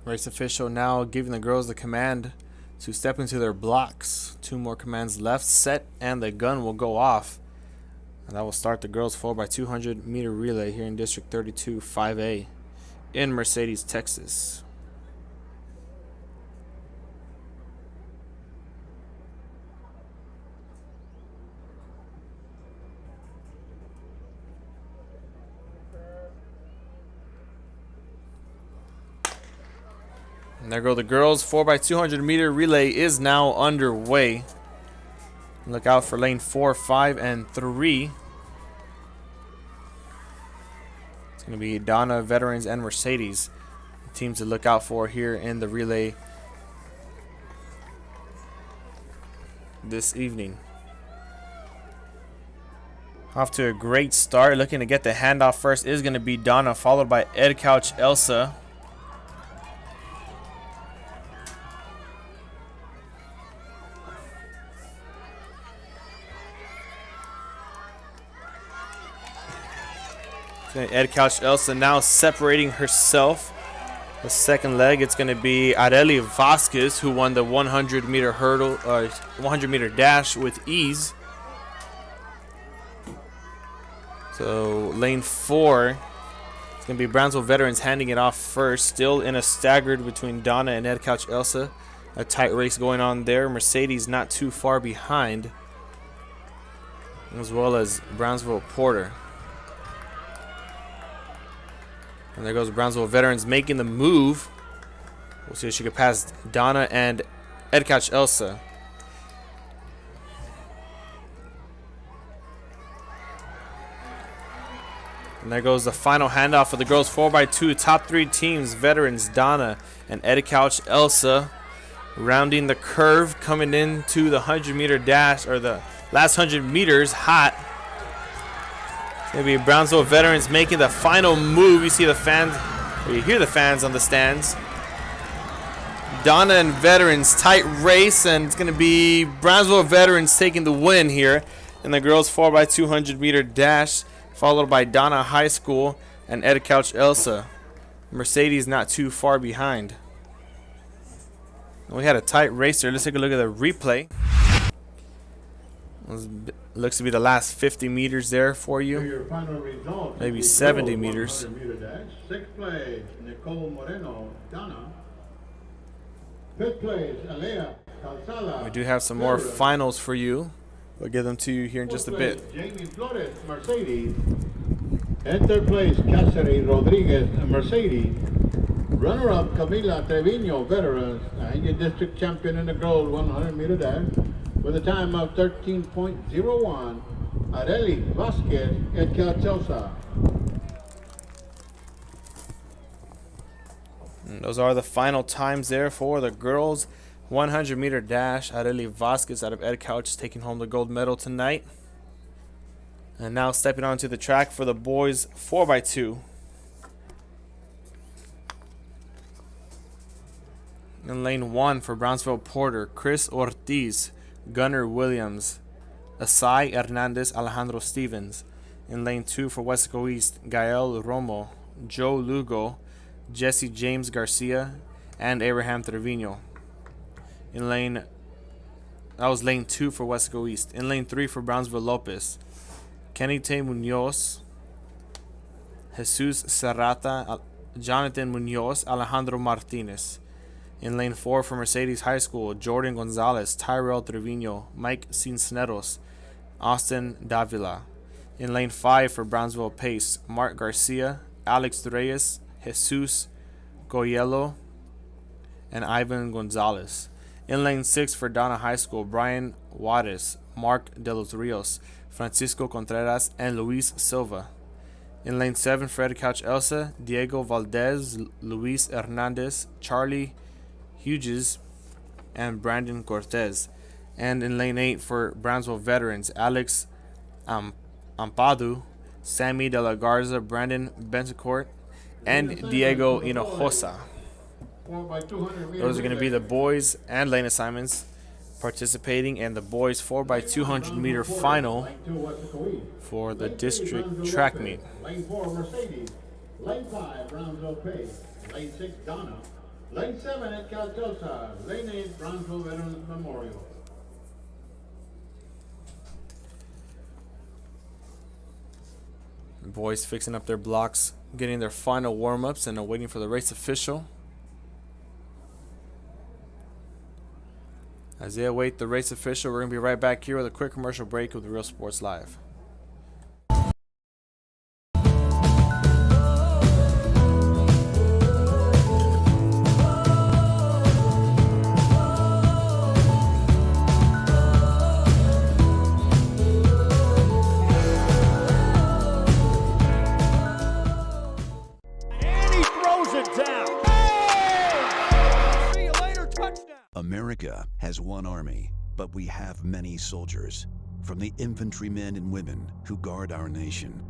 Race official now giving the girls the command to step into their blocks. 2 more commands left, set, and the gun will go off. And that will start the girls 4x200 meter relay here in District 32 5A in Mercedes, Texas. And there go the girls. 4x200 meter relay is now underway. Look out for lane 4, 5, and 3. It's going to be Donna, Veterans, and Mercedes. Teams to look out for here in the relay this evening. Off to a great start. Looking to get the handoff first is going to be Donna, followed by Edcouch-Elsa. Edcouch-Elsa now separating herself. The second leg, it's going to be Arely Vasquez, who won the 100 meter hurdle, 100 meter dash with ease. So lane 4, it's going to be Brownsville Veterans handing it off first. Still in a staggered between Donna and Edcouch-Elsa. A tight race going on there. Mercedes not too far behind, as well as Brownsville Porter. And there goes Brownsville Veterans making the move. We'll see if she can pass Donna and Edcouch-Elsa. And there goes the final handoff for the girls 4x2. Top 3 teams, Veterans, Donna, and Edcouch-Elsa. Rounding the curve, coming into the 100 meter dash, or the last 100 meters hot. Maybe Brownsville Veterans making the final move. You see the fans, or you hear the fans on the stands. Donna and Veterans, tight race, and it's going to be Brownsville Veterans taking the win here in the girls 4x200 meter dash, followed by Donna High School and Edcouch-Elsa. Mercedes not too far behind. We had a tight race there. Let's take a look at the replay. Looks to be the last 50 meters there for you. Your final result, maybe 70 meters. Meter dash. 6th place, Nicole Moreno, Donna. 5th place, Alea Calzada. We do have some more finals for you. We'll give them to you here in just a bit. Jamie Flores, Mercedes. In 3rd place, Caceres Rodriguez, Mercedes. Runner-up, Camila Trevino, Veterans, and your district champion in the girls 100 meter dash with a time of 13.01. Arely Vasquez, Edcouch-Elsa. Those are the final times there for the girls 100 meter dash. Arely Vasquez out of Edcouch taking home the gold medal tonight. And now stepping onto the track for the boys 4x2. In lane 1 for Brownsville Porter, Chris Ortiz, Gunnar Williams, Asai Hernandez, Alejandro Stevens. In lane 2 for Weslaco East, Gael Romo, Joe Lugo, Jesse James Garcia, and Abraham Trevino. That was lane 2 for Weslaco East. In lane 3 for Brownsville Lopez, Kenny Te Munoz, Jesus Serrata, Jonathan Munoz, Alejandro Martinez. In lane 4 for Mercedes High School, Jordan Gonzalez, Tyrell Trevino, Mike Cisneros, Austin Davila. In lane 5 for Brownsville Pace, Mark Garcia, Alex Reyes, Jesus Coelho, and Ivan Gonzalez. In lane 6 for Donna High School, Brian Juarez, Mark De Los Rios, Francisco Contreras, and Luis Silva. In lane 7 for Edcouch-Elsa, Diego Valdez, Luis Hernandez, Charlie Hughes, and Brandon Cortez. And in lane 8 for Brownsville Veterans, Alex Ampadu, Sammy De La Garza, Brandon Bensecourt, and Diego Hinojosa. Those are going to be the boys and lane assignments participating in the boys 4x200 meter final for the district track meet. Lane 4 Mercedes, lane 5 Brownsville Pace, lane 6 Donna, Lane 7, Edcouch-Elsa. Lane 8, Brownsville Veterans Memorial. Boys fixing up their blocks, getting their final warm-ups, and waiting for the race official. As they await the race official, we're going to be right back here with a quick commercial break with Real Sports Live. And he throws it down. Hey! See you later, touchdown. America has one army, but we have many soldiers. From the infantrymen and women who guard our nation,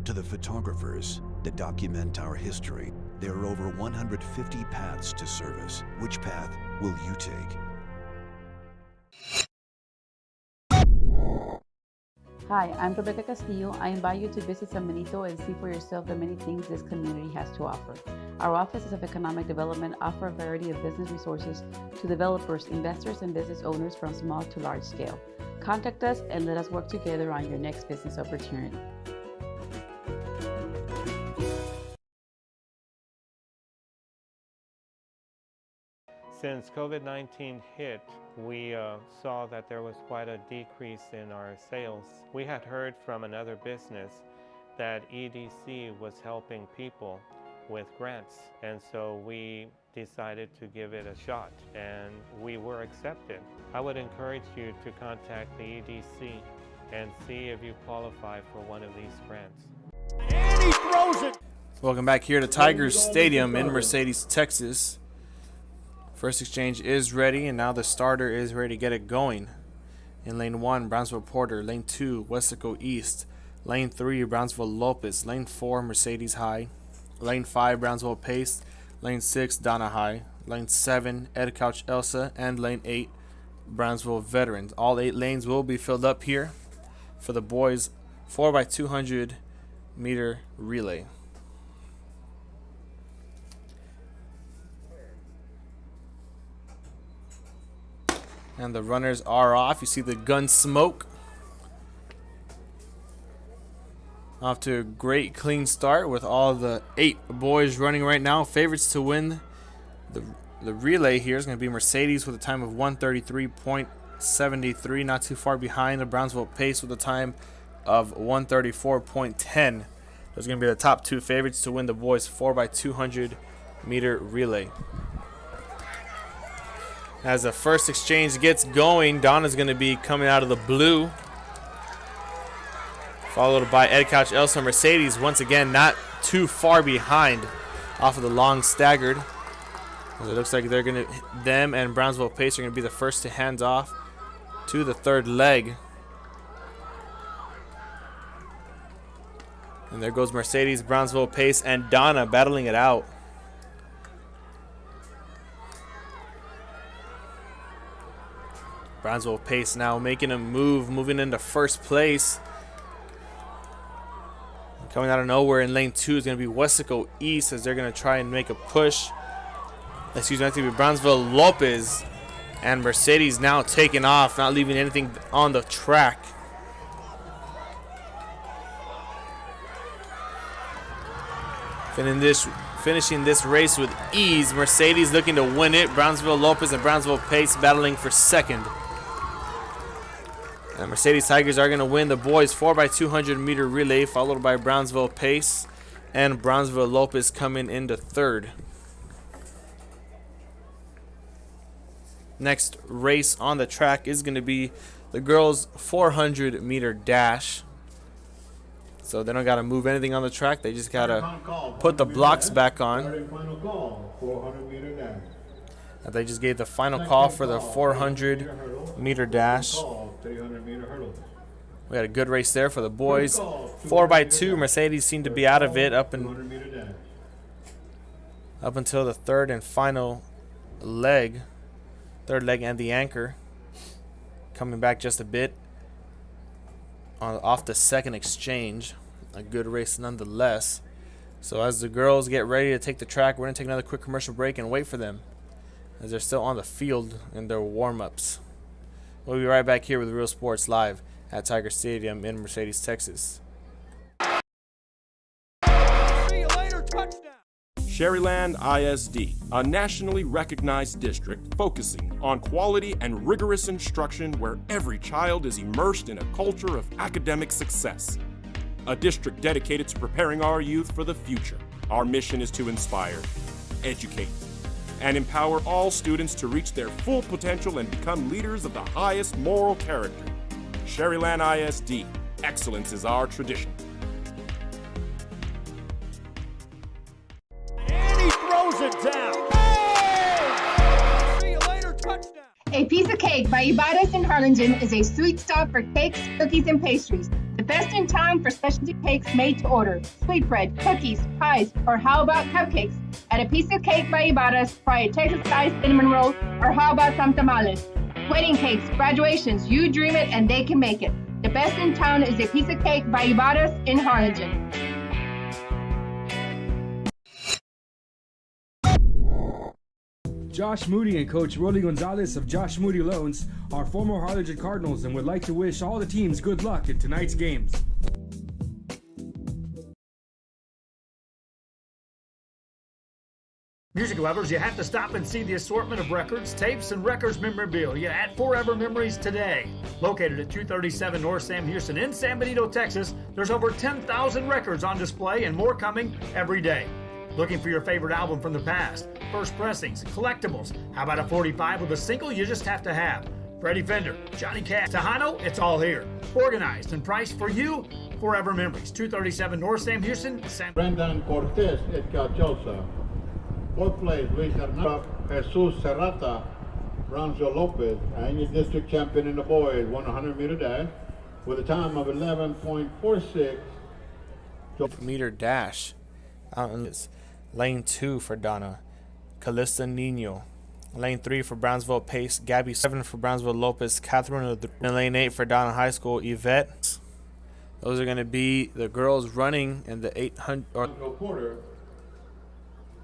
to the photographers that document our history, there are over 150 paths to service. Which path will you take? Hi, I'm Rebecca Castillo. I invite you to visit San Benito and see for yourself the many things this community has to offer. Our offices of economic development offer a variety of business resources to developers, investors, and business owners from small to large scale. Contact us and let us work together on your next business opportunity. Since COVID-19 hit, we saw that there was quite a decrease in our sales. We had heard from another business that EDC was helping people with grants, and so we decided to give it a shot, and we were accepted. I would encourage you to contact the EDC and see if you qualify for one of these grants. And he throws it. Welcome back here to Tigers Stadium in Mercedes, Texas. First exchange is ready, and now the starter is ready to get it going. In lane 1, Brownsville Porter. Lane 2, Weslaco East. Lane 3, Brownsville Lopez. Lane 4, Mercedes High. Lane 5, Brownsville Pace. Lane 6, Donna High. Lane 7, Edcouch-Elsa. And Lane 8, Brownsville Veterans. All 8 lanes will be filled up here for the boys 4x200 meter relay. And the runners are off. You see the gun smoke. Off to a great clean start with all the 8 boys running right now. Favorites to win the relay here is going to be Mercedes with a time of 133.73. Not too far behind the Brownsville Pace with a time of 134.10. Those are going to be the top 2 favorites to win the boys 4x200 meter relay. As the first exchange gets going, Donna's going to be coming out of the blue. Followed by Edcouch-Elsa. Mercedes, once again, not too far behind off of the long staggered. It looks like they're going to, them and Brownsville Pace are going to be the first to hand off to the third leg. And there goes Mercedes, Brownsville Pace, and Donna battling it out. Brownsville Pace now making a move, moving into first place. Coming out of nowhere in lane 2 is going to be Weslaco East as they're going to try and make a push. Excuse me, that's going to be Brownsville Lopez. And Mercedes now taking off, not leaving anything on the track. Finishing this race with ease. Mercedes looking to win it. Brownsville Lopez and Brownsville Pace battling for second. And Mercedes Tigers are going to win the boys 4x200 meter relay, followed by Brownsville Pace and Brownsville Lopez coming into third. Next race on the track is going to be the girls 400 meter dash. So they don't got to move anything on the track. They just got to put the blocks back on. And they just gave the final call for the 400 meter dash. We had a good race there for the boys. 4x2. Mercedes seemed to be out of it up until the third and final leg. Third leg and the anchor. Coming back just a bit off the second exchange. A good race nonetheless. So as the girls get ready to take the track, we're going to take another quick commercial break and wait for them as they're still on the field in their warm-ups. We'll be right back here with Real Sports Live at Tiger Stadium in Mercedes, Texas. See you later, touchdown. Sherryland ISD, a nationally recognized district focusing on quality and rigorous instruction where every child is immersed in a culture of academic success. A district dedicated to preparing our youth for the future. Our mission is to inspire, educate, and empower all students to reach their full potential and become leaders of the highest moral character. Sherryland ISD, excellence is our tradition. And he throws it down. Hey! See you later, touchdown. A Piece of Cake by Ibarra's in Harlingen is a sweet stop for cakes, cookies, and pastries. The best in town for specialty cakes made to order. Sweetbread, cookies, pies, or how about cupcakes? At A Piece of Cake by Ibarra's, try a Texas-style cinnamon roll, or how about some tamales? Wedding cakes, graduations, you dream it and they can make it. The best in town is A Piece of Cake by Ibarra's in Harlingen. Josh Moody and Coach Rolly Gonzalez of Josh Moody Loans are former Harlingen Cardinals and would like to wish all the teams good luck in tonight's games. Music lovers, you have to stop and see the assortment of records, tapes, and records memorabilia at Forever Memories today. Located at 237 North Sam Houston in San Benito, Texas, there's over 10,000 records on display and more coming every day. Looking for your favorite album from the past, first pressings, collectibles, how about a 45 with a single you just have to have? Freddie Fender, Johnny Cash, Tejano, it's all here. Organized and priced for you, Forever Memories, 237 North Sam Houston, Brendan Cortez, Edcouch-Elsa. Fourth place, Luis Hernandez, Jesus Serrata, Brownsville Lopez, annual district champion in the boys, won 100-meter dash with a time of 11.46. Meter dash. Out in lane 2 for Donna, Calista Nino. Lane 3 for Brownsville Pace, Gabby 7 for Brownsville Lopez, Catherine in lane 8 for Donna High School, Yvette. Those are going to be the girls running in the 800 or Porter.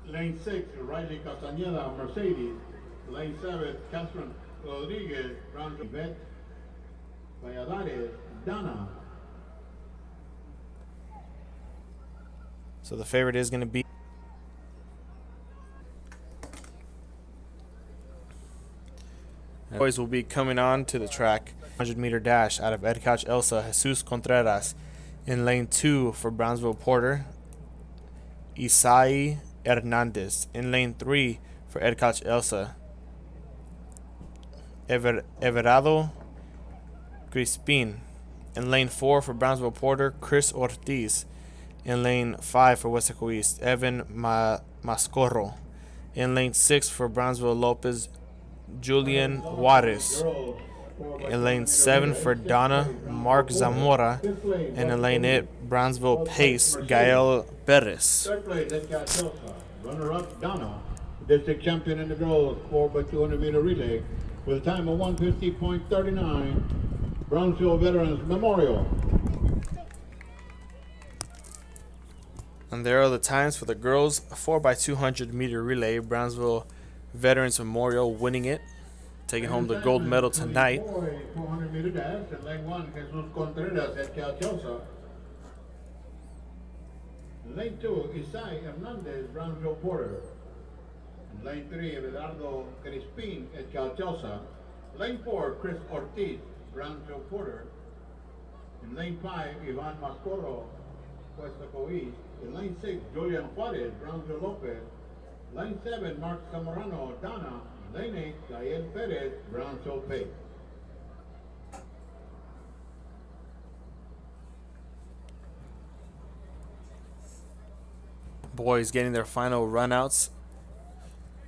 Lane 6, Riley Castañeda, Mercedes. Lane 7, Catherine Rodriguez, Brownsville, Yvette Valladares, Donna. So the favorite is going to be boys will be coming on to the track. 100-meter dash out of Edcouch-Elsa, Jesus Contreras. In lane 2 for Brownsville Porter, Isai Hernandez. In lane 3 for Edcouch-Elsa, Everardo Crispin. In lane 4 for Brownsville Porter, Chris Ortiz. In lane 5 for Weslaco East, Evan Mascorro. In lane 6 for Brownsville Lopez, Julian Juarez. In lane 7 for Donna, Mark Zamora. And in lane 8, Brownsville Pace, Gael Perez. Third place, Edcouch-Elsa. Runner-up, Donna, district champion in the girls 4x200-meter relay with a time of 1:50.39. Brownsville Veterans Memorial. And there are the times for the girls 4x200-meter relay. Brownsville Veterans Memorial winning it, taking home the gold medal tonight. 400-meter dash in lane 1, Jesus Contreras, Edcouch-Elsa. In lane 2, Isai Hernandez, Brownsville Porter. In lane 3, Everardo Crispin, Edcouch-Elsa. Lane 4, Chris Ortiz, Brownsville Porter. In lane 5, Ivan Mascorro, Weslaco East. In lane 6, Julian Juarez, Brownsville Lopez. Lane 7, Mark Zamorano, Donna. Lane 8, Gael Perez, Brownsville Pace. Boys getting their final runouts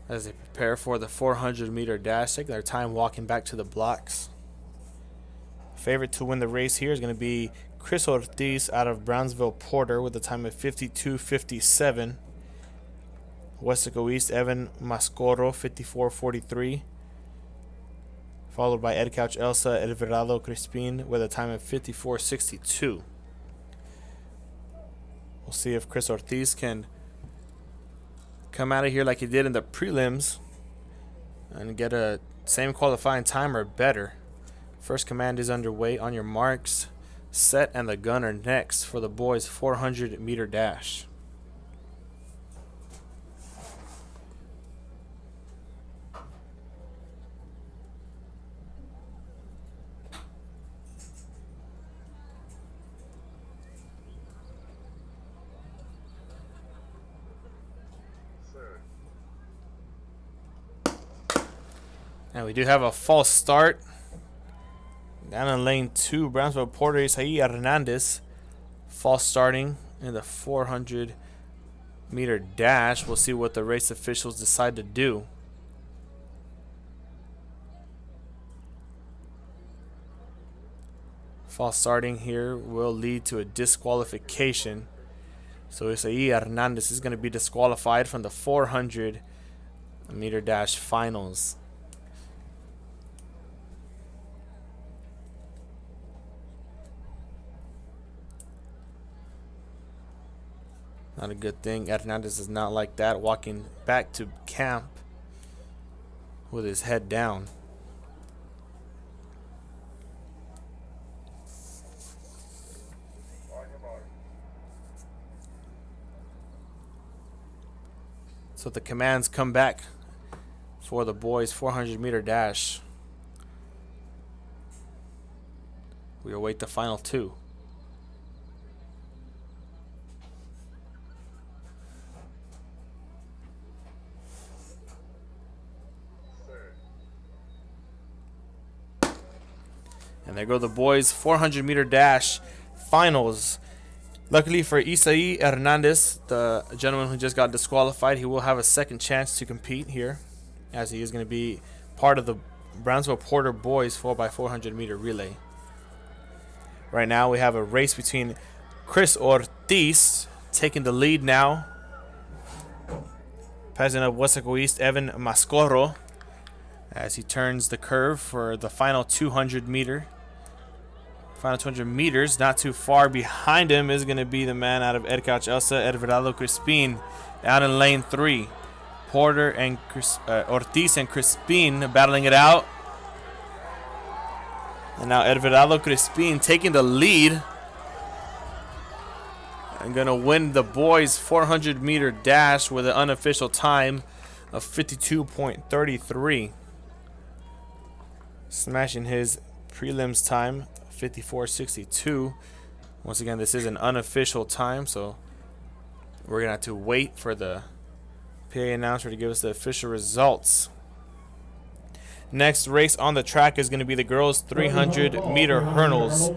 as they prepare for the 400-meter dash, taking their time walking back to the blocks. Favorite to win the race here is going to be Chris Ortiz out of Brownsville Porter with a time of 52:57. Weslaco East, Evan Mascorro, 54:43. Followed by Edcouch-Elsa, Everardo Crispin with a time of 54:62. We'll see if Chris Ortiz can come out of here like he did in the prelims and get a same qualifying time or better. First command is underway. On your marks, set, and the gunner next for the boys' 400-meter dash. And we do have a false start. Down in lane 2, Brownsville Porter Isai Hernandez. False starting in the 400-meter dash. We'll see what the race officials decide to do. False starting here will lead to a disqualification. So Isai Hernandez is going to be disqualified from the 400-meter dash finals. Not a good thing. Hernandez is not like that, walking back to camp with his head down. So the commands come back for the boys' 400-meter dash. We await the final two. And there go the boys' 400-meter dash finals. Luckily for Isai Hernandez, the gentleman who just got disqualified, he will have a second chance to compete here, as he is going to be part of the Brownsville Porter boys 4x400-meter relay. Right now we have a race between Chris Ortiz taking the lead now. President of Weslaco East, Evan Mascoro, as he turns the curve for the final 200 meter. Final 200 meters, not too far behind him is going to be the man out of Edcouch-Elsa, Everaldo Crispin, out in lane 3. Porter and Ortiz and Crispin battling it out. And now Everaldo Crispin taking the lead and going to win the boys' 400-meter dash with an unofficial time of 52.33. Smashing his prelims time, 54.62. Once again, this is an unofficial time, so we're going to have to wait for the PA announcer to give us the official results. Next race on the track is going to be the girls' 300-meter hurdles,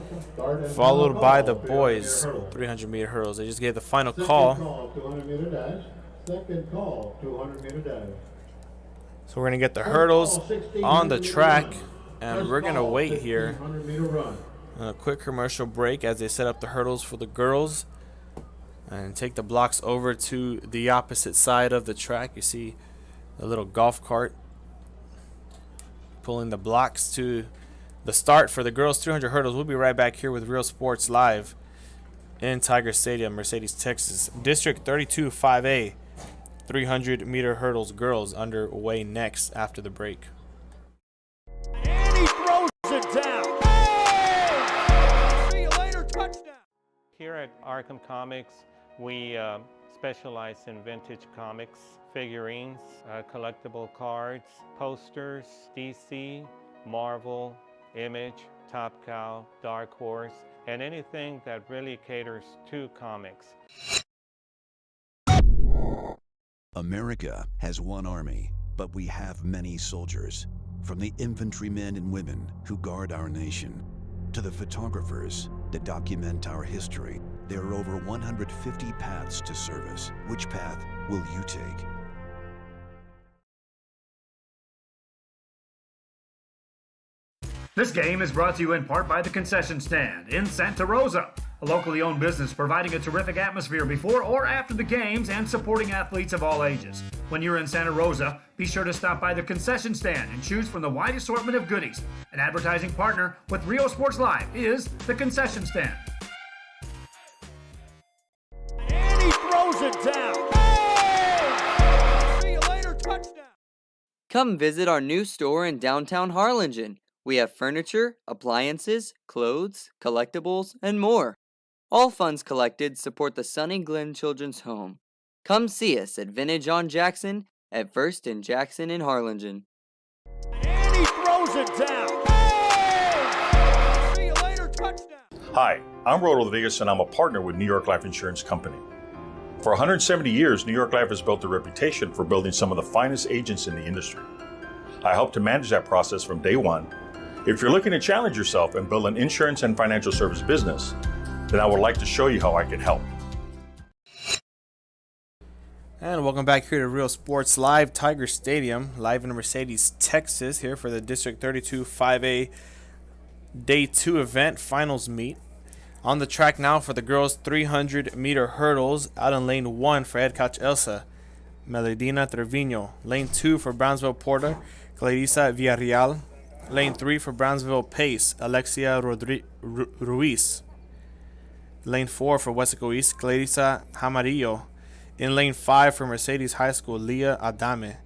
followed by the boys' 300-meter hurdles. They just gave the final call. Second call, 200-meter dash. So we're going to get the hurdles on the track, and we're going to wait here. A quick commercial break as they set up the hurdles for the girls and take the blocks over to the opposite side of the track. You see the little golf cart pulling the blocks to the start for the girls' 300 hurdles. We'll be right back here with Real Sports Live in Tiger Stadium, Mercedes, Texas. District 32 5A 300-meter hurdles girls underway next after the break. And he throws it down. Hey! See you later, touchdown. Here at Arkham Comics, we specialize in vintage comics, figurines, collectible cards, posters, DC, Marvel, Image, Top Cow, Dark Horse, and anything that really caters to comics. America has one army, but we have many soldiers. From the infantrymen and women who guard our nation, to the photographers that document our history, there are over 150 paths to service. Which path will you take? This game is brought to you in part by the Concession Stand in Santa Rosa, a locally owned business providing a terrific atmosphere before or after the games and supporting athletes of all ages. When you're in Santa Rosa, be sure to stop by the Concession Stand and choose from the wide assortment of goodies. An advertising partner with Rio Sports Live is the Concession Stand. Come visit our new store in downtown Harlingen. We have furniture, appliances, clothes, collectibles, and more. All funds collected support the Sunny Glen Children's Home. Come see us at Vintage on Jackson at First and Jackson in Harlingen. And he throws it down. Hey! See you later, touchdown. Hi, I'm Rod Rodriguez and I'm a partner with New York Life Insurance Company. For 170 years, New York Life has built a reputation for building some of the finest agents in the industry. I help to manage that process from day one. If you're looking to challenge yourself and build an insurance and financial service business, then I would like to show you how I can help. And welcome back here to Real Sports Live, Tiger Stadium, live in Mercedes, Texas, here for the District 32 5A Day 2 event, finals meet. On the track now for the girls' 300-meter hurdles, out in lane 1 for Edcouch-Elsa, Melodina Trevino. Lane 2 for Brownsville Porter, Clarissa Villarreal. Lane 3 for Brownsville Pace, Alexia Ruiz. Lane 4 for Weslaco East, Clarissa Jamarillo. In lane 5 for Mercedes High School, Leah Adame.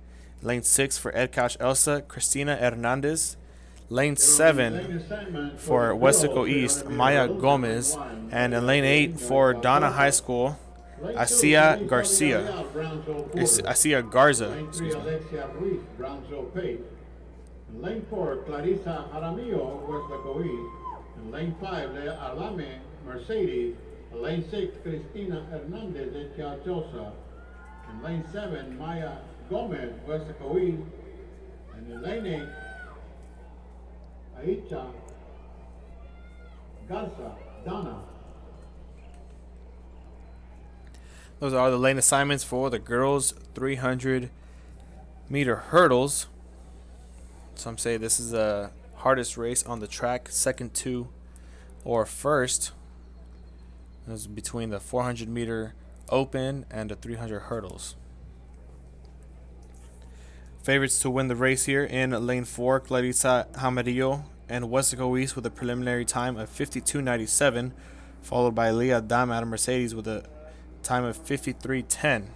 Lane 6 for Edcouch-Elsa, Cristina Hernandez. Lane 7 for Weslaco East, Maya Gomez. And in lane 8 for Donna High School, Asia Garza. Excuse me. In lane 4, Clarissa Jaramillo, Weslaco East. In lane 5, Leah Adame, Mercedes. In lane 6, Cristina Hernandez, Edcouch-Elsa. In lane 7, Maya Gomez, Weslaco East. And in lane 8, Aisha Garza, Donna. Those are the lane assignments for the girls' 300-meter hurdles. Some say this is the hardest race on the track, second to or first. This is between the 400-meter open and the 300 hurdles. Favorites to win the race here in lane 4, Clarissa Jamarillo and Weslaco East with a preliminary time of 52.97, followed by Leah Adame out of Mercedes with a time of 53.10.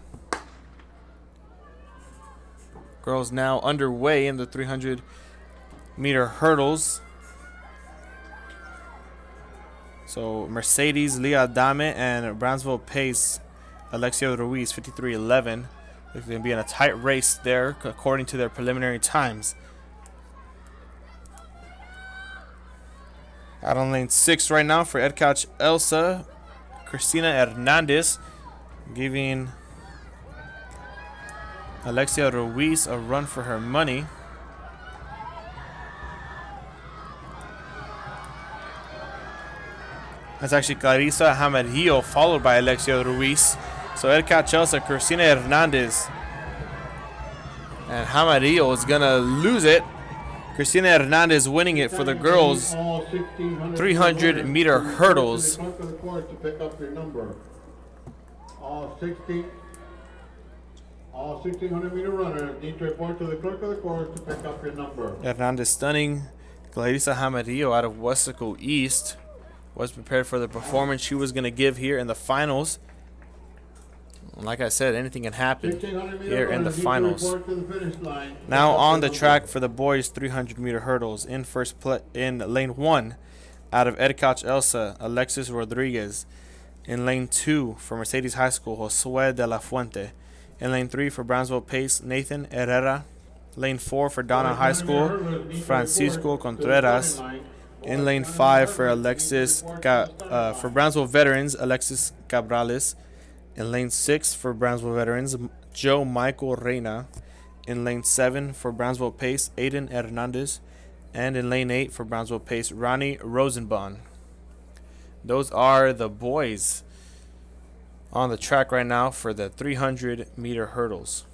Girls now underway in the 300-meter hurdles. So Mercedes, Leah Adame, and Brownsville Pace, Alexia Ruiz, 53.11. They're going to be in a tight race there, according to their preliminary times. Out on lane 6 right now for Edcouch-Elsa, Cristina Hernandez, giving Alexia Ruiz a run for her money. That's actually Clarissa Jamarillo, followed by Alexia Ruiz. So Edcouch-Elsa, Cristina Hernandez, and Jamarillo is going to lose it. Cristina Hernandez winning it for the girls' 300-meter hurdles. All 1,600-meter runners need to report to the clerk of the court to pick up your number. Hernandez stunning Clarissa Jamarillo out of Weslaco East. Was prepared for the performance she was going to give here in the finals. Like I said, anything can happen here in the finals. Now on the track for the boys' 300-meter hurdles. In lane 1, out of Edcouch-Elsa, Alexis Rodriguez. In lane 2 for Mercedes High School, Josue de la Fuente. In lane 3 for Brownsville Pace, Nathan Herrera. Lane 4 for Donna High School, Francisco Contreras. In lane 5 for for Brownsville Veterans, Alexis Cabrales. In lane 6 for Brownsville Veterans, Joe Michael Reina. In lane 7 for Brownsville Pace, Aiden Hernandez. And in lane 8 for Brownsville Pace, Ronnie Rosenbaum. Those are the boys on the track right now for the 300-meter hurdles.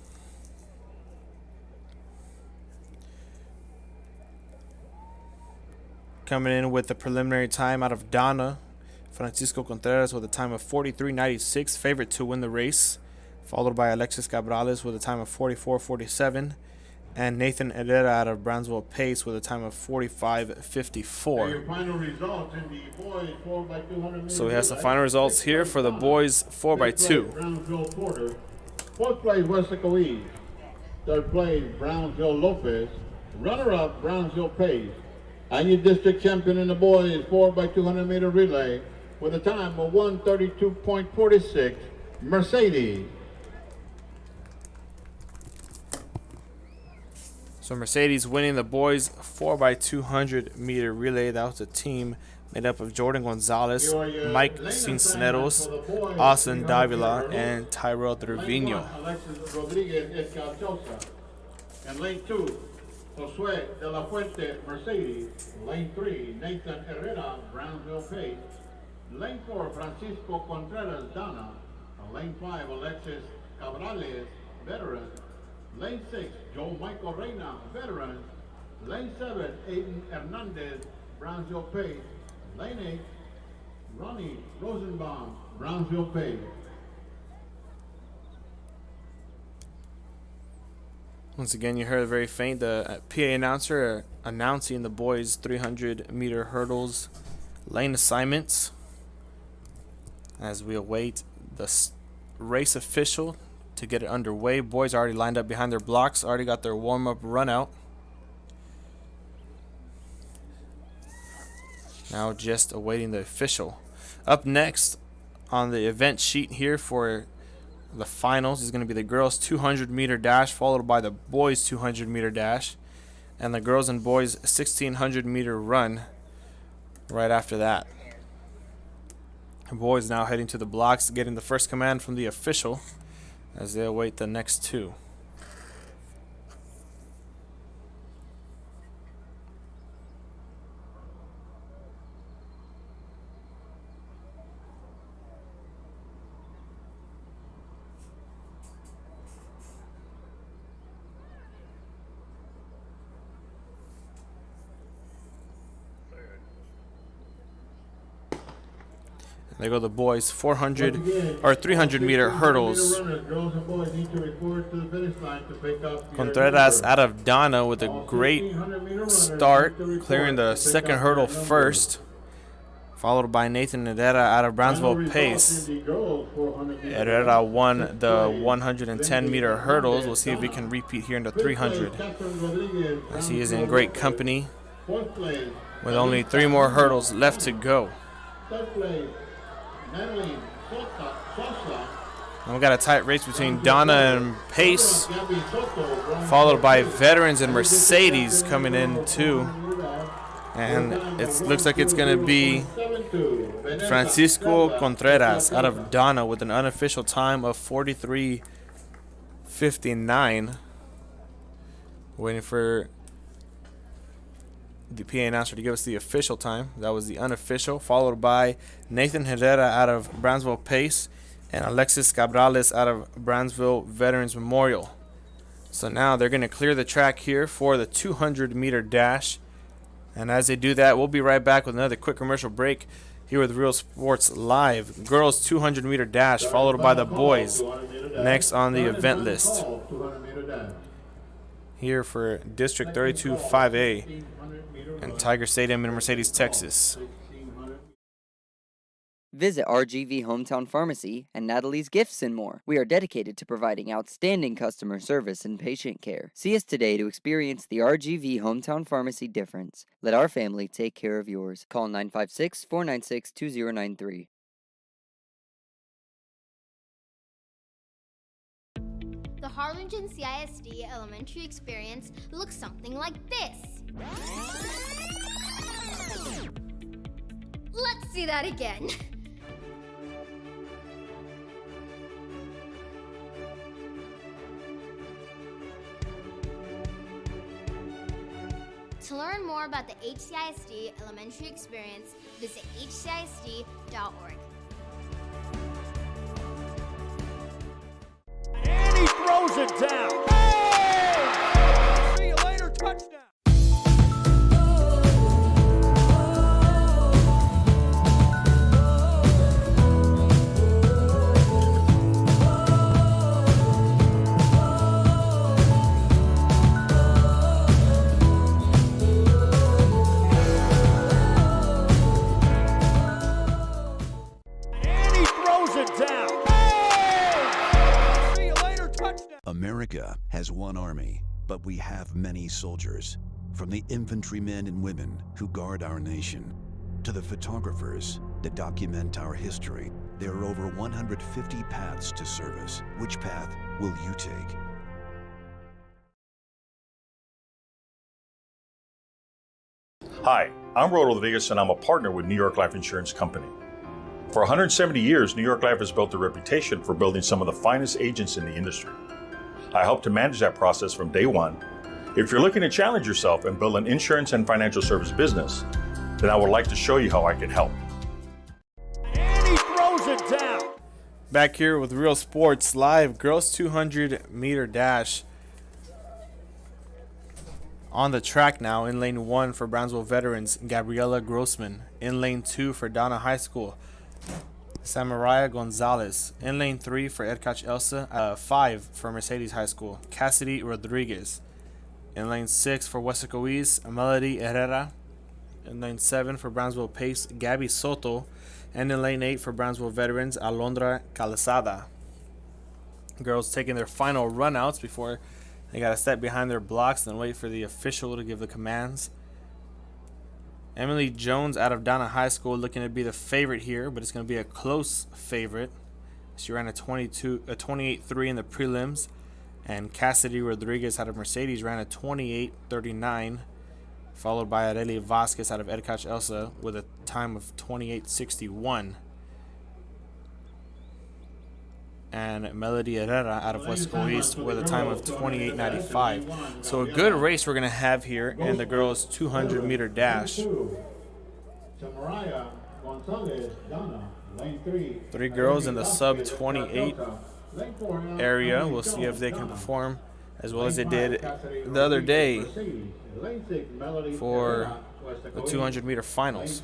Coming in with the preliminary time out of Donna, Francisco Contreras with a time of 43.96, favorite to win the race, followed by Alexis Cabrales with a time of 44.47, and Nathan Herrera out of Brownsville Pace with a time of 45.54. So we have some final results here for the boys 4x2. Fourth place, Weslaco East. Third place, Brownsville Lopez. Runner-up, Brownsville Pace. And your district champion in the boys 4x200 meter relay with a time of 1:32.46, Mercedes. So Mercedes winning the boys 4x200 meter relay. That was a team made up of Jordan Gonzalez, Mike Cinceneros, Austin Davila, and Tyrell Trevino. Alexis Rodriguez, Edcouch-Elsa. And lane 2, Josue de la Fuente, Mercedes. Lane 3, Nathan Herrera, Brownsville Pace. Lane 4, Francisco Contreras, Donna. Lane 5, Alexis Cabrales, veteran. Lane 6, Joe Michael Reyna, veteran. Lane 7, Aiden Hernandez, Brownsville Pace. Lane 8, Ronnie Rosenbaum, Brownsville Pace. Once again, you heard very faint the PA announcer announcing the boys 300 meter hurdles lane assignments as we await the race official to get it underway. Boys already lined up behind their blocks, already got their warm-up run out. Now just awaiting the official. Up next on the event sheet here for the finals is going to be the girls 200 meter dash, followed by the boys 200 meter dash, and the girls and boys 1600 meter run right after that. The boys now heading to the blocks, getting the first command from the official as they await the next two. There go the boys 400 or 300 meter hurdles. Contreras out of Donna with a great start, clearing the second hurdle first, followed by Nathan Herrera out of Brownsville Pace. Herrera won the 110 meter hurdles. We'll see if we can repeat here in the 300, as he is in great company with only 3 more hurdles left to go. And we got a tight race between Donna and Pace, followed by Veterans and Mercedes coming in too. And it looks like it's going to be Francisco Contreras out of Donna with an unofficial time of 43:59. Waiting for the PA announcer to give us the official time. That was the unofficial, followed by Nathan Herrera out of Brownsville Pace and Alexis Cabrales out of Brownsville Veterans Memorial. So now they're going to clear the track here for the 200 meter dash. And as they do that, we'll be right back with another quick commercial break here with Real Sports Live. Girls 200 meter dash, followed by the boys next on the event list. Here for District 32 5A and Tiger Stadium in Mercedes, Texas. Visit RGV Hometown Pharmacy and Natalie's Gifts and more. We are dedicated to providing outstanding customer service and patient care. See us today to experience the RGV Hometown Pharmacy difference. Let our family take care of yours. Call 956-496-2093. The Harlingen CISD elementary experience looks something like this. Let's see that again. To learn more about the HCISD elementary experience, visit hcisd.org. And he throws it down. Hey! See you later, touchdown. America has one army, but we have many soldiers. From the infantrymen and women who guard our nation, to the photographers that document our history, there are over 150 paths to service. Which path will you take? Hi, I'm Rodo Rodriguez and I'm a partner with New York Life Insurance Company. For 170 years, New York Life has built a reputation for building some of the finest agents in the industry. I help to manage that process from day one. If you're looking to challenge yourself and build an insurance and financial service business, then I would like to show you how I can help. And he throws it down. Back here with Real Sports Live, girls 200-meter dash on the track now. In lane 1 for Brownsville veterans, Gabriela Grossman. In lane 2 for Donna High School, Samaria Gonzalez. In lane 3 for Edcouch-Elsa. 5 for Mercedes High School, Cassidy Rodriguez. In lane 6 for Weslaco East, Melody Herrera. In lane 7 for Brownsville Pace, Gabby Soto. And in lane 8 for Brownsville veterans, Alondra Calzada. Girls taking their final runouts before they got to step behind their blocks and wait for the official to give the commands. Emily Jones out of Donna High School looking to be the favorite here, but it's going to be a close favorite. She ran a 28.3 in the prelims. And Cassidy Rodriguez out of Mercedes ran a 28.39, followed by Arely Vasquez out of Edcouch-Elsa with a time of 28.61. And Melody Herrera out of Weslaco East with a time of 28.95. So a good race we're going to have here in the girls 200-meter dash. Three girls in the sub 28 area. We'll see if they can perform as well as they did the other day for the 200-meter finals.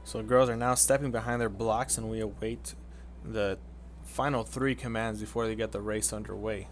So girls are now stepping behind their blocks and we await the final 3 commands before they get the race underway.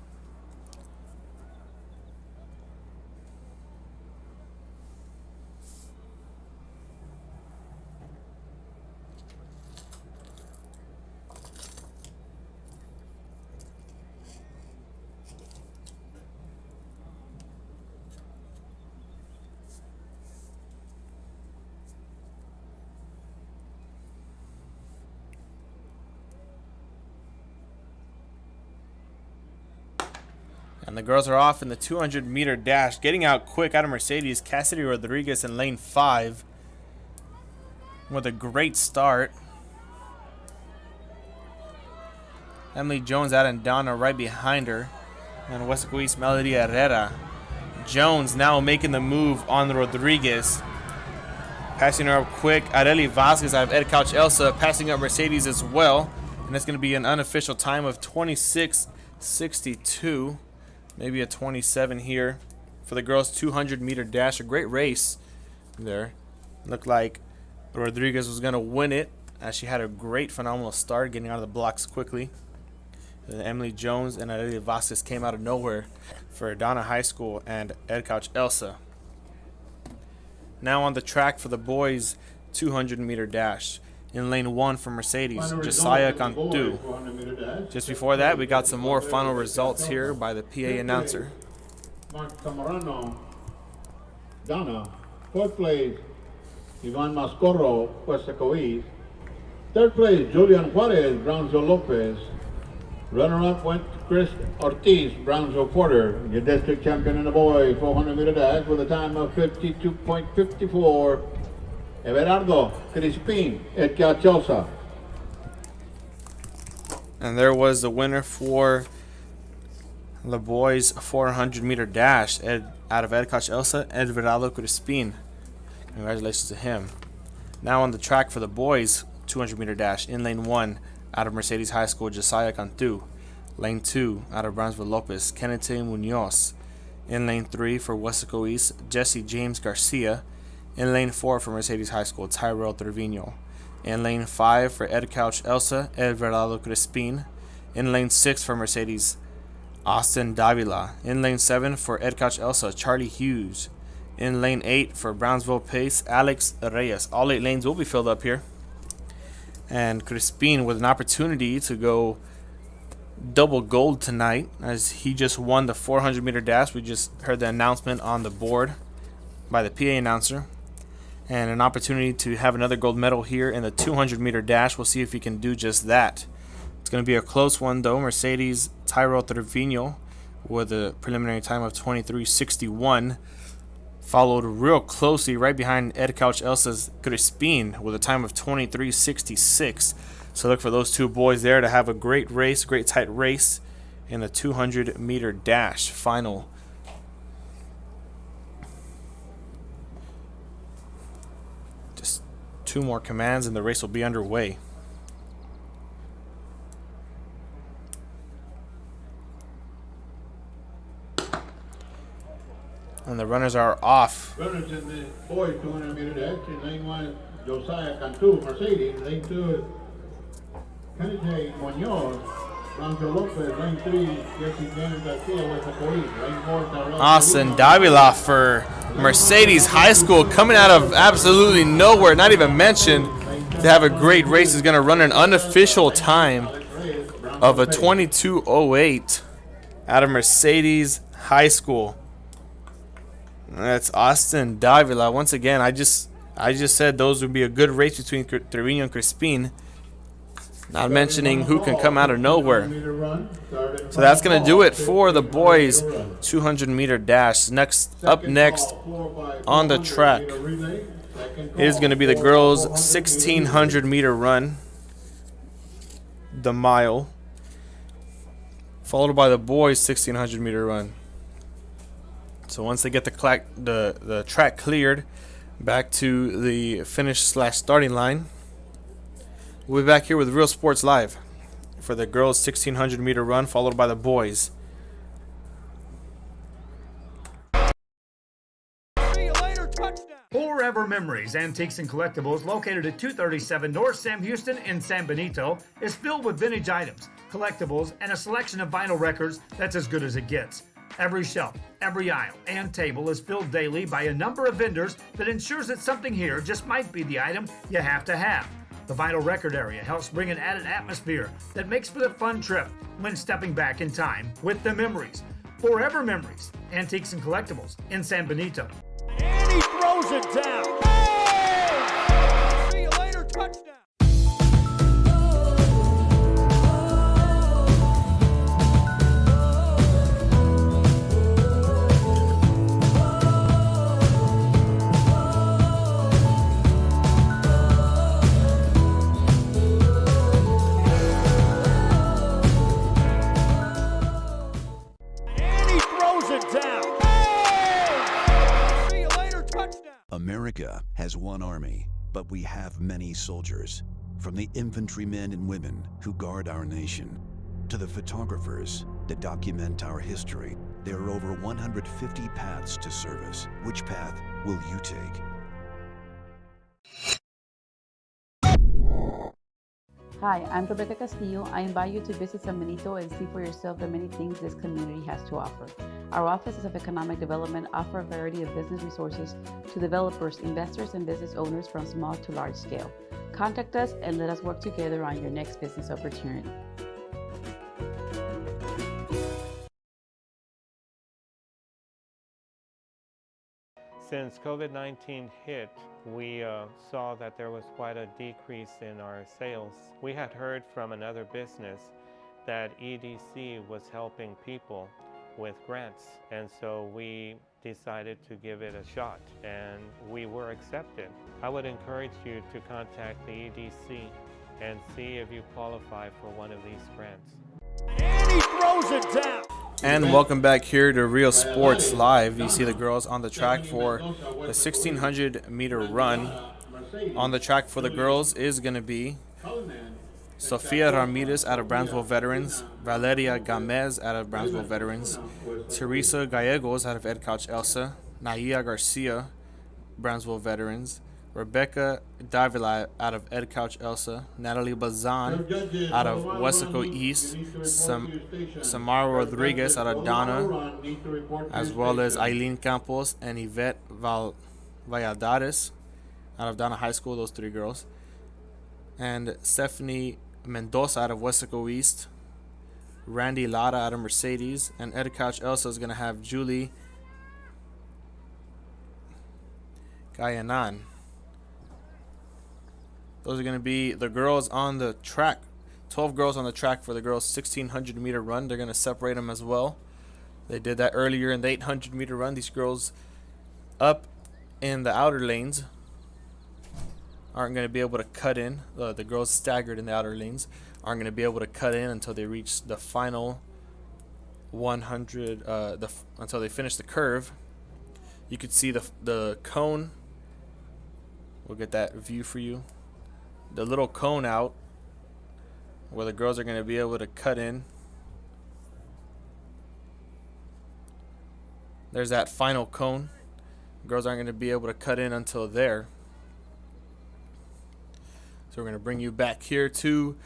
And the girls are off in the 200-meter dash. Getting out quick out of Mercedes, Cassidy Rodriguez in lane 5 with a great start. Emily Jones out and Donna right behind her. And Weslaco East Melody Herrera. Jones now making the move on Rodriguez. Passing her up quick. Arely Vasquez out of Edcouch-Elsa passing up Mercedes as well. And it's going to be an unofficial time of 26.62. Maybe a 27 here for the girls 200-meter dash. A great race there. Looked like Rodriguez was going to win it as she had a great, phenomenal start getting out of the blocks quickly. And Emily Jones and Arely Vasquez came out of nowhere for Donna High School and Edcouch-Elsa. Now on the track for the boys 200-meter dash. In lane 1 for Mercedes, Josiah Cantu. Just before that, we got some more final results here by the PA announcer. Mark Camarano, Donna. 4th place, Ivan Mascorro, Weslaco East. 3rd place, Julian Juarez, Brownsville Lopez. Runner-up went to Chris Ortiz, Brownsville Porter. Your district champion in the boys 400-meter dash with a time of 52.54. Everardo Crispin, Edcouch-Elsa. And there was the winner for the boys 400-meter dash out of Edcouch-Elsa, Everardo Crispin. Congratulations to him. Now on the track for the boys 200-meter dash. In lane 1 out of Mercedes High School, Josiah Cantu. Lane 2 out of Brownsville Lopez, Kenneth Munoz. In lane 3 for Weslaco East, Jesse James Garcia. In lane 4 for Mercedes High School, Tyrell Trevino. In lane 5 for Edcouch-Elsa, Everardo Crispin. In lane 6 for Mercedes, Austin Davila. In lane 7 for Edcouch-Elsa, Charlie Hughes. In lane 8 for Brownsville Pace, Alex Reyes. All 8 lanes will be filled up here. And Crispin with an opportunity to go double gold tonight, as he just won the 400-meter dash. We just heard the announcement on the board by the PA announcer. And an opportunity to have another gold medal here in the 200-meter dash. We'll see if he can do just that. It's going to be a close one, though. Mercedes Tyro Trevino with a preliminary time of 23:61. Followed real closely right behind Edcouch-Elsa's Crispin with a time of 23:66. So look for those two boys there to have a great race, great tight race in the 200-meter dash final. Just two more commands and the race will be underway. And the runners are off. Runners in the boys 200-meter dash. In lane 1, Josiah Cantu, Mercedes. Lane 2, Kennedy Munoz, Brownsville, Lopez. Lane 3, Jesse James Garcia, Weslaco. Lane 4, Tyrell. Austin Davila for Mercedes High School, coming out of absolutely nowhere, not even mentioned, to have a great race. Is going to run an unofficial time of a 22:08 out of Mercedes High School. That's Austin Davila. Once again, I just said those would be a good race between Trevino and Crispin. Not mentioning who can come out of nowhere. So that's going to do it for the boys 200-meter dash. Up next on the track is going to be the girls 1600-meter run, the mile, followed by the boys 1600-meter run. So once they get the track cleared, back to the finish/starting line. We'll be back here with Real Sports Live for the girls 1600-meter run, followed by the boys. See you later, touchdown. Forever Memories, Antiques and Collectibles, located at 237 North Sam Houston in San Benito, is filled with vintage items, collectibles, and a selection of vinyl records that's as good as it gets. Every shelf, every aisle, and table is filled daily by a number of vendors that ensures that something here just might be the item you have to have. The vinyl record area helps bring an added atmosphere that makes for the fun trip when stepping back in time with the memories. Forever Memories, Antiques and Collectibles in San Benito. And he throws it down. Hey! See you later, touchdown. America has one army, but we have many soldiers. From the infantrymen and women who guard our nation, to the photographers that document our history, there are over 150 paths to service. Which path will you take? Hi, I'm Rebecca Castillo. I invite you to visit San Benito and see for yourself the many things this community has to offer. Our offices of economic development offer a variety of business resources to developers, investors, and business owners from small to large scale. Contact us and let us work together on your next business opportunity. Since COVID-19 hit, we saw that there was quite a decrease in our sales. We had heard from another business that EDC was helping people with grants, and so we decided to give it a shot, and we were accepted. I would encourage you to contact the EDC and see if you qualify for one of these grants. And he throws it down. And welcome back here to Real Sports Live. You see the girls on the track for the 1600-meter run. On the track for the girls is going to be Sofia Ramirez out of Brownsville Veterans, Valeria Gamez out of Brownsville Veterans, Teresa Gallegos out of Edcouch-Elsa, Naya Garcia, Brownsville Veterans, Rebecca Davila out of Edcouch-Elsa, Natalie Bazan out of Weslaco East, Samara Rodriguez out of Donna, as well as Eileen Campos and Yvette Valladares out of Donna High School, those three girls. and Stephanie Mendoza out of Weslaco East. Randy Lara out of Mercedes, and Edcouch-Elsa is going to have Julie Gayanan. Those are going to be the girls on the track. 12 girls on the track for the girls 1600 meter run. They're going to separate them as well. They did that earlier in the 800 meter run. These girls up in the outer lanes aren't going to be able to cut in. The girls staggered in the outer lanes aren't going to be able to cut in until they reach the final 100, until they finish the curve. You could see the cone. We'll get that view for you. The little cone out where the girls are going to be able to cut in. There's that final cone. Girls aren't going to be able to cut in until there. So we're going to bring you back here to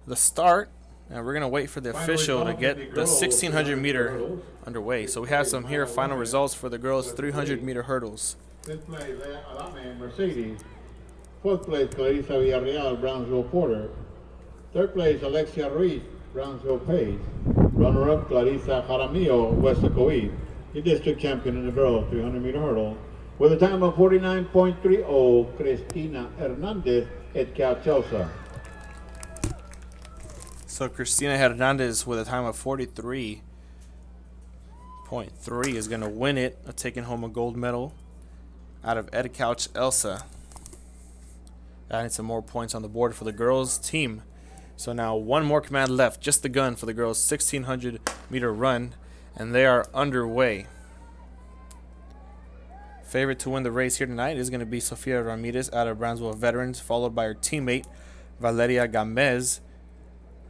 the start, and we're going to wait for the official to get the 1600 meter underway. So we have some here final results for the girls 300 meter hurdles. Fifth place, Alame Mercedes. Fourth place, Clarissa Villarreal, Brownsville Porter. Third place, Alexia Ruiz, Brownsville Pace. Runner-up, Clarissa Jaramillo, Weslaco East. The district champion in the girls 300 meter hurdle with a time of 49.30, Cristina Hernandez, Edcouch-Elsa. So Cristina Hernandez with a time of 43.3 is going to win it, taking home a gold medal out of Edcouch-Elsa. Adding some more points on the board for the girls team. So now one more command left, just the gun for the girls 1600 meter run, and they are underway. Favorite to win the race here tonight is going to be Sofia Ramirez out of Brownsville Veterans, followed by her teammate Valeria Gamez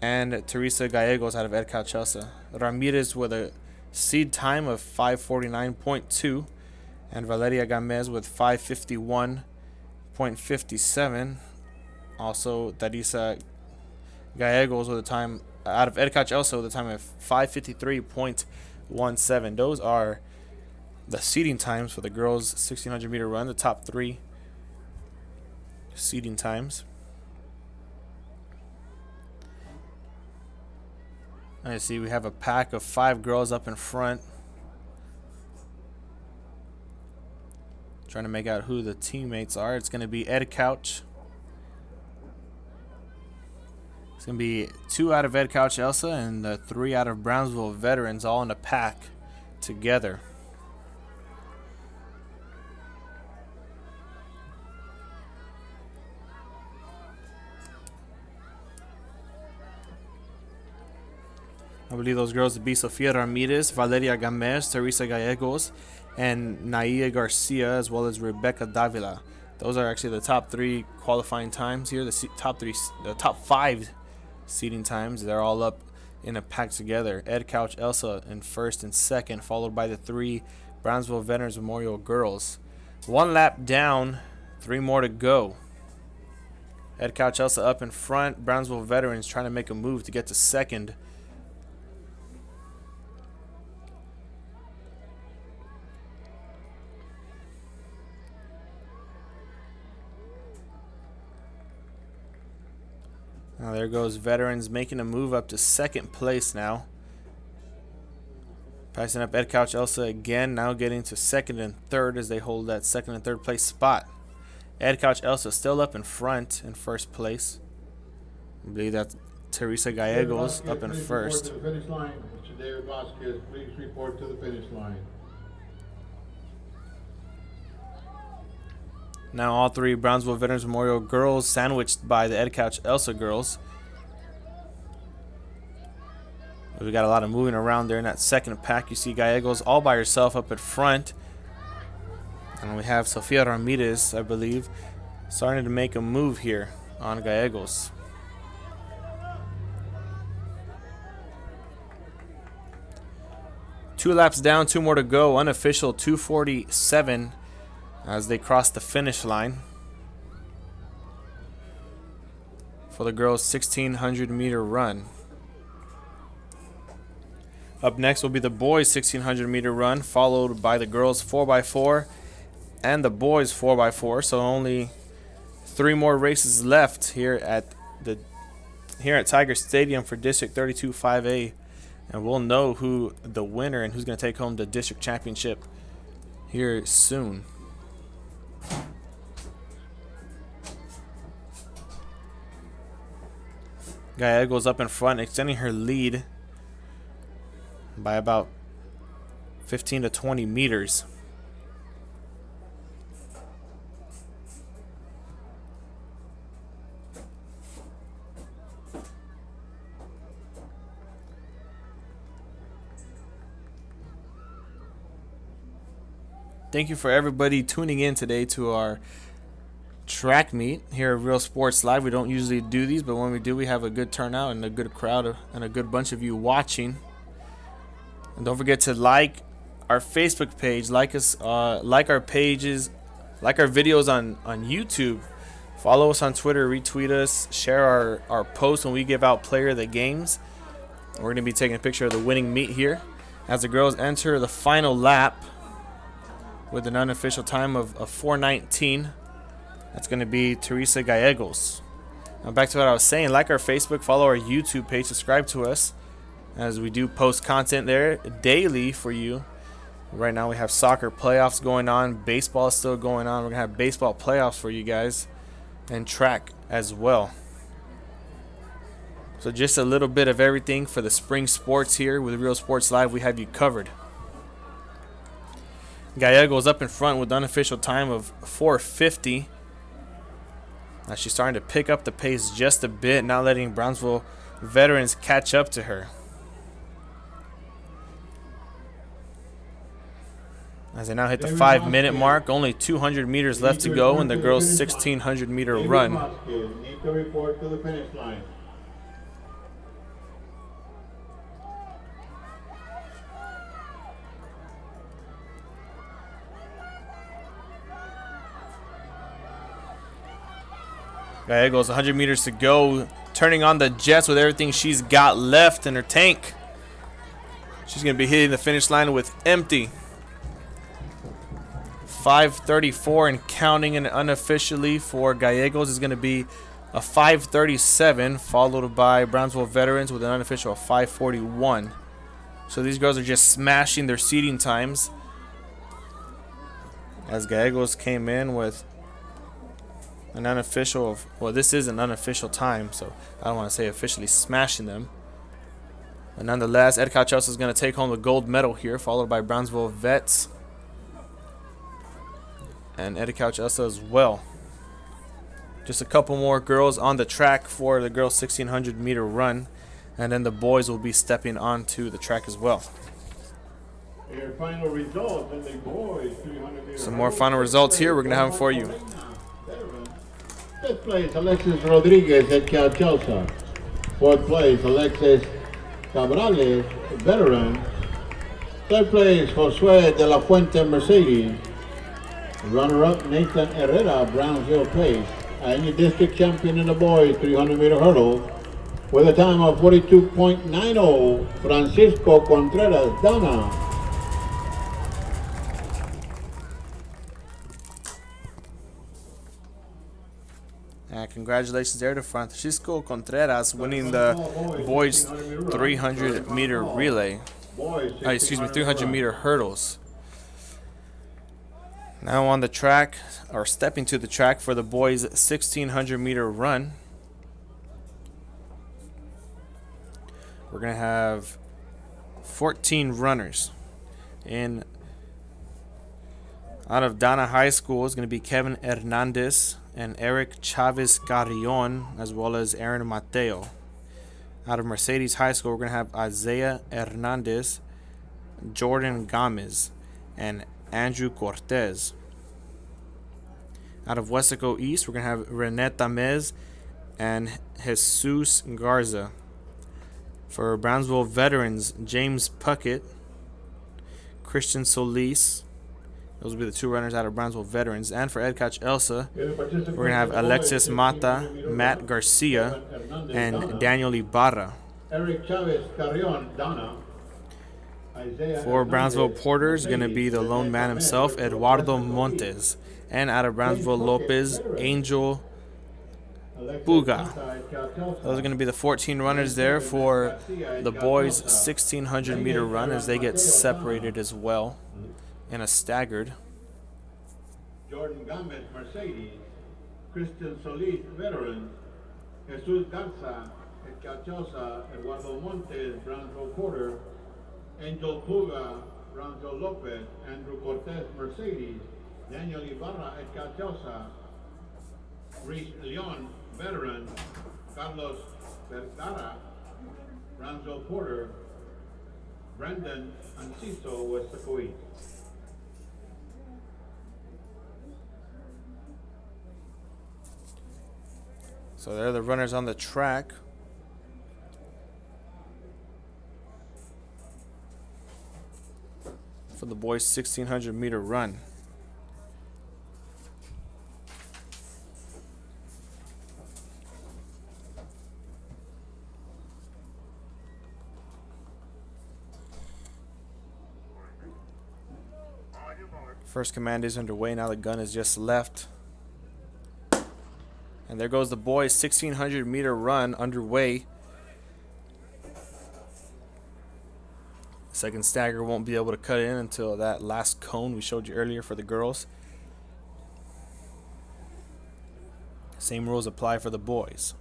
and Teresa Gallegos out of Edcouch-Elsa. Ramirez with a seed time of 5:49.2 and Valeria Gamez with 5:51.57. Also Teresa Gallegos with a time out of Edcouch-Elsa with a time of 5:53.17. Those are the seeding times for the girls 1600 meter run, the top 3 seeding times. I see we have a pack of 5 girls up in front, trying to make out who the teammates are. It's going to be Edcouch. It's going to be 2 out of Edcouch-Elsa and 3 out of Brownsville Veterans, all in a pack together. I believe those girls would be Sofia Ramirez, Valeria Gamez, Teresa Gallegos, and Naia Garcia, as well as Rebecca Davila. Those are actually the top 3 qualifying times here. The top 5 seeding times. They're all up in a pack together. Edcouch-Elsa in first and second, followed by the 3 Brownsville Veterans Memorial girls. 1 lap down, 3 more to go. Edcouch-Elsa up in front. Brownsville Veterans trying to make a move to get to second. Now there goes Veterans making a move up to second place now. Passing up Edcouch-Elsa again, now getting to second and third as they hold that second and third place spot. Edcouch-Elsa still up in front in first place. I believe that's Teresa Gallegos up in first. To the finish line. Mr. David Vasquez, please report to the finish line. Now all 3 Brownsville Veterans Memorial girls sandwiched by the Edcouch-Elsa girls. We got a lot of moving around there in that second pack. You see Gallegos all by herself up at front. And we have Sofia Ramirez, I believe, starting to make a move here on Gallegos. Two laps down, 2 more to go. Unofficial 2:47 as they cross the finish line for the girls' 1600 meter run. Up next will be the boys' 1600 meter run, followed by the girls' 4x4 and the boys' 4x4. So only 3 more races left here at Tiger Stadium for District 32 5A, and we'll know who the winner and who's going to take home the district championship here soon. Gallegos up in front, extending her lead by about 15 to 20 meters. Thank you for everybody tuning in today to our track meet here at Real Sports Live. We don't usually do these, but when we do, we have a good turnout and a good crowd and a good bunch of you watching. And don't forget to like our Facebook page, like us, like our pages, like our videos on YouTube. Follow us on Twitter, retweet us, share our posts when we give out player of the games. We're going to be taking a picture of the winning meet here as the girls enter the final lap with an unofficial time of 4:19. That's going to be Teresa Gallegos. Now back to what I was saying. Like our Facebook, follow our YouTube page, subscribe to us as we do post content there daily for you. Right now we have soccer playoffs going on. Baseball is still going on. We're going to have baseball playoffs for you guys and track as well. So just a little bit of everything for the spring sports here with Real Sports Live. We have you covered. Gallegos up in front with unofficial time of 4:50. Now she's starting to pick up the pace just a bit, not letting Brownsville veterans catch up to her. As they now hit the 5-minute mark, only 200 meters left to go in the girls' 1,600-meter run. Need to report to the finish line. Gallegos, 100 meters to go, turning on the jets with everything she's got left in her tank. She's going to be hitting the finish line with empty. 5:34 and counting, and unofficially for Gallegos is going to be a 5:37, followed by Brownsville veterans with an unofficial 5:41. So these girls are just smashing their seeding times as Gallegos came in with an unofficial of, well, this is an unofficial time, so I don't want to say officially smashing them. But nonetheless, Edcouch-Elsa is going to take home the gold medal here, followed by Brownsville Vets and Edcouch-Elsa as well. Just a couple more girls on the track for the girls' 1,600-meter run, and then the boys will be stepping onto the track as well. Your final results in the boys 300-meter. Some more final results here. We're going to have them for you. Fifth place, Alexis Rodriguez, Edcouch-Elsa. Fourth place, Alexis Cabrales, veteran. Third place, Josue de la Fuente, Mercedes. Runner-up, Nathan Herrera, Brownsville Pace. And your district champion in the boys 300-meter hurdle with a time of 42.90, Francisco Contreras, Donna. Congratulations there to Francisco Contreras winning the boys 300-meter relay. 300-meter hurdles. Now on the track, or stepping to the track for the boys 1,600-meter run. We're going to have 14 runners. And out of Donna High School is going to be Kevin Hernandez and Eric Chavez Carrion, as well as Aaron Mateo. Out of Mercedes High School, we're going to have Isaiah Hernandez, Jordan Gomez, and Andrew Cortez. Out of Weslaco East, we're going to have Renette Tamez and Jesus Garza. For Brownsville veterans, James Puckett, Christian Solis. Those will be the two runners out of Brownsville veterans. And for Edcouch-Elsa, we're going to have Alexis Mata, Matt Garcia, and Daniel Ibarra. Eric Chavez Carrion, Donna. For Brownsville Porters, going to be the lone man himself, Eduardo Montes. And out of Brownsville Lopez, Angel Buga. Those are going to be the 14 runners there for the boys' 1600-meter run as they get separated as well in a staggered. Jordan Gomez, Mercedes. Christian Solis, veteran. Jesus Garza, Edcouch-Elsa. Eduardo Montes, Brownsville Porter. Angel Puga, Brownsville Lopez. Andrew Cortez, Mercedes. Daniel Ibarra, Edcouch-Elsa. Reese Leon, veteran. Carlos Vergara, Brownsville Porter. Brandon Anciso, Weslaco East. So there are the runners on the track. For the boys' 1600-meter run. First command is underway. Now the gun is just left. And there goes the boys' 1600-meter run underway. Second stagger won't be able to cut in until that last cone we showed you earlier for the girls. Same rules apply for the boys.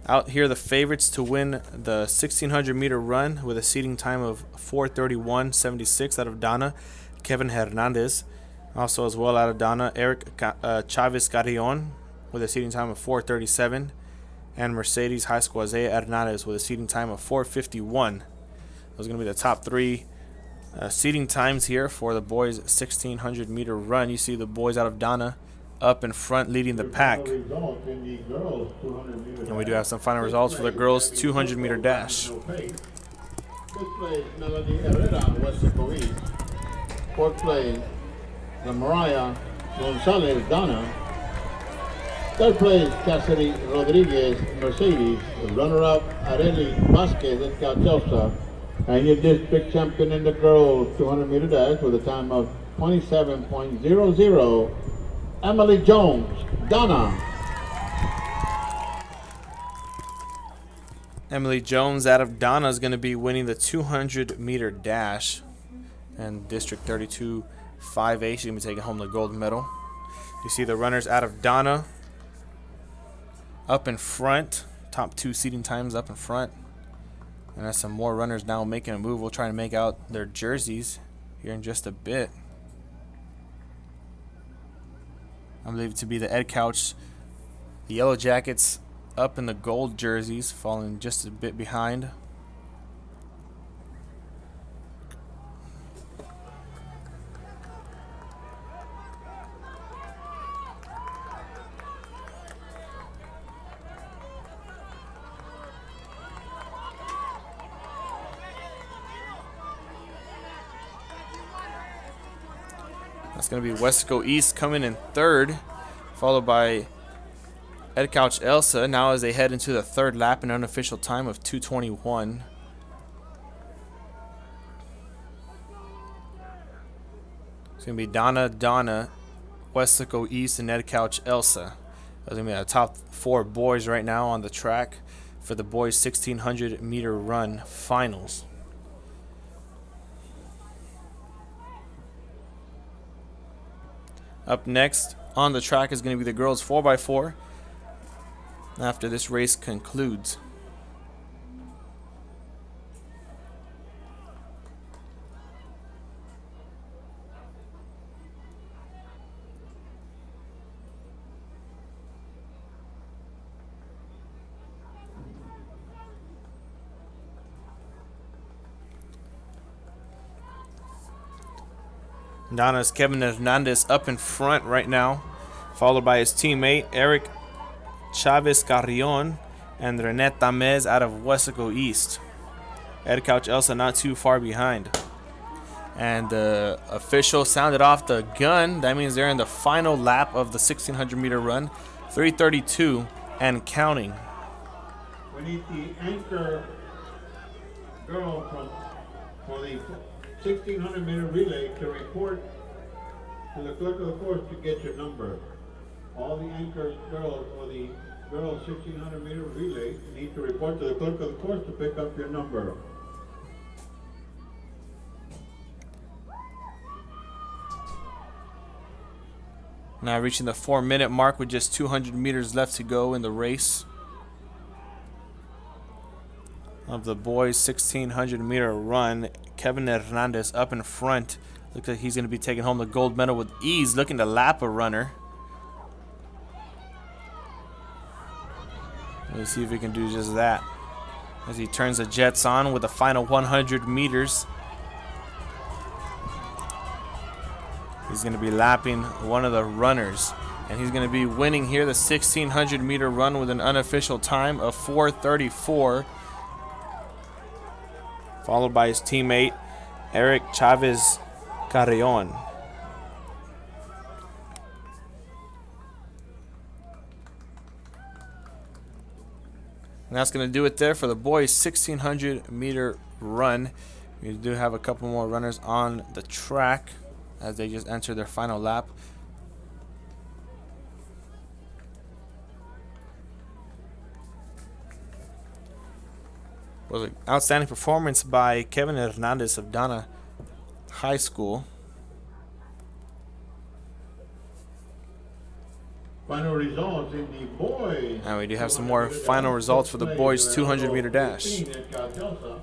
Out here, the favorites to win the 1600-meter run with a seating time of 4:31.76 out of Donna, Kevin Hernandez. Also as well out of Donna, Eric Chavez Carrion with a seating time of 4:37. And Mercedes High School Isaiah Hernandez with a seating time of 4:51. Those are going to be the top three seating times here for the boys' 1600-meter run. You see the boys out of Donna up in front leading the pack. And we do have some final results for the girls' 200-meter dash. Fifth place, Melody Herrera, Weslaco East. Fourth place, La Mariah Gonzalez, Donna. Third place, Cassidy Rodriguez, Mercedes. Runner-up, Areli Vasquez, Edcouch-Elsa. And your district champion in the girls' 200-meter dash with a time of 27.00, Emily Jones, Donna. Emily Jones out of Donna is going to be winning the 200-meter dash. And District 32 5A, she's going to be taking home the gold medal. You see the runners out of Donna up in front. Top two seating times up in front. And there's some more runners now making a move. We'll try to make out their jerseys here in just a bit. I believe it to be the Edcouch. The Yellow Jackets up in the gold jerseys, falling just a bit behind. That's going to be Weslaco East coming in third, followed by Edcouch-Elsa now as they head into the third lap, an unofficial time of 2:21. It's going to be Donna, Weslaco East, and Edcouch-Elsa. Those are going to be the top four boys right now on the track for the boys' 1600-meter run finals. Up next on the track is going to be the girls' 4x4 after this race concludes. Donna's Kevin Hernandez up in front right now, followed by his teammate Eric Chavez Carrion and Renette Tamez out of Weslaco East. Edcouch-Elsa not too far behind. And the official sounded off the gun. That means they're in the final lap of the 1600-meter run, 3:32 and counting. We need the anchor girl for the 1600-meter relay to report to the clerk of the course to get your number. All the anchor girls for the girls 1600 meter relay need to report to the clerk of the course to pick up your number. Now reaching the 4-minute mark with just 200 meters left to go in the race of the boys 1600 meter run. Kevin Hernandez up in front. Looks like he's going to be taking home the gold medal with ease, looking to lap a runner. Let's see if he can do just that as he turns the jets on with the final 100 meters. He's going to be lapping one of the runners, and he's going to be winning here the 1600 meter run with an unofficial time of 4:34, followed by his teammate Eric Chavez Carrion. And that's going to do it there for the boys 1600 meter run. We do have a couple more runners on the track as they just enter their final lap. Was an outstanding performance by Kevin Hernandez of Donna High School. Final results in the boys. And we do have some more final results for the boys 200 meter dash. Edcouch-Elsa.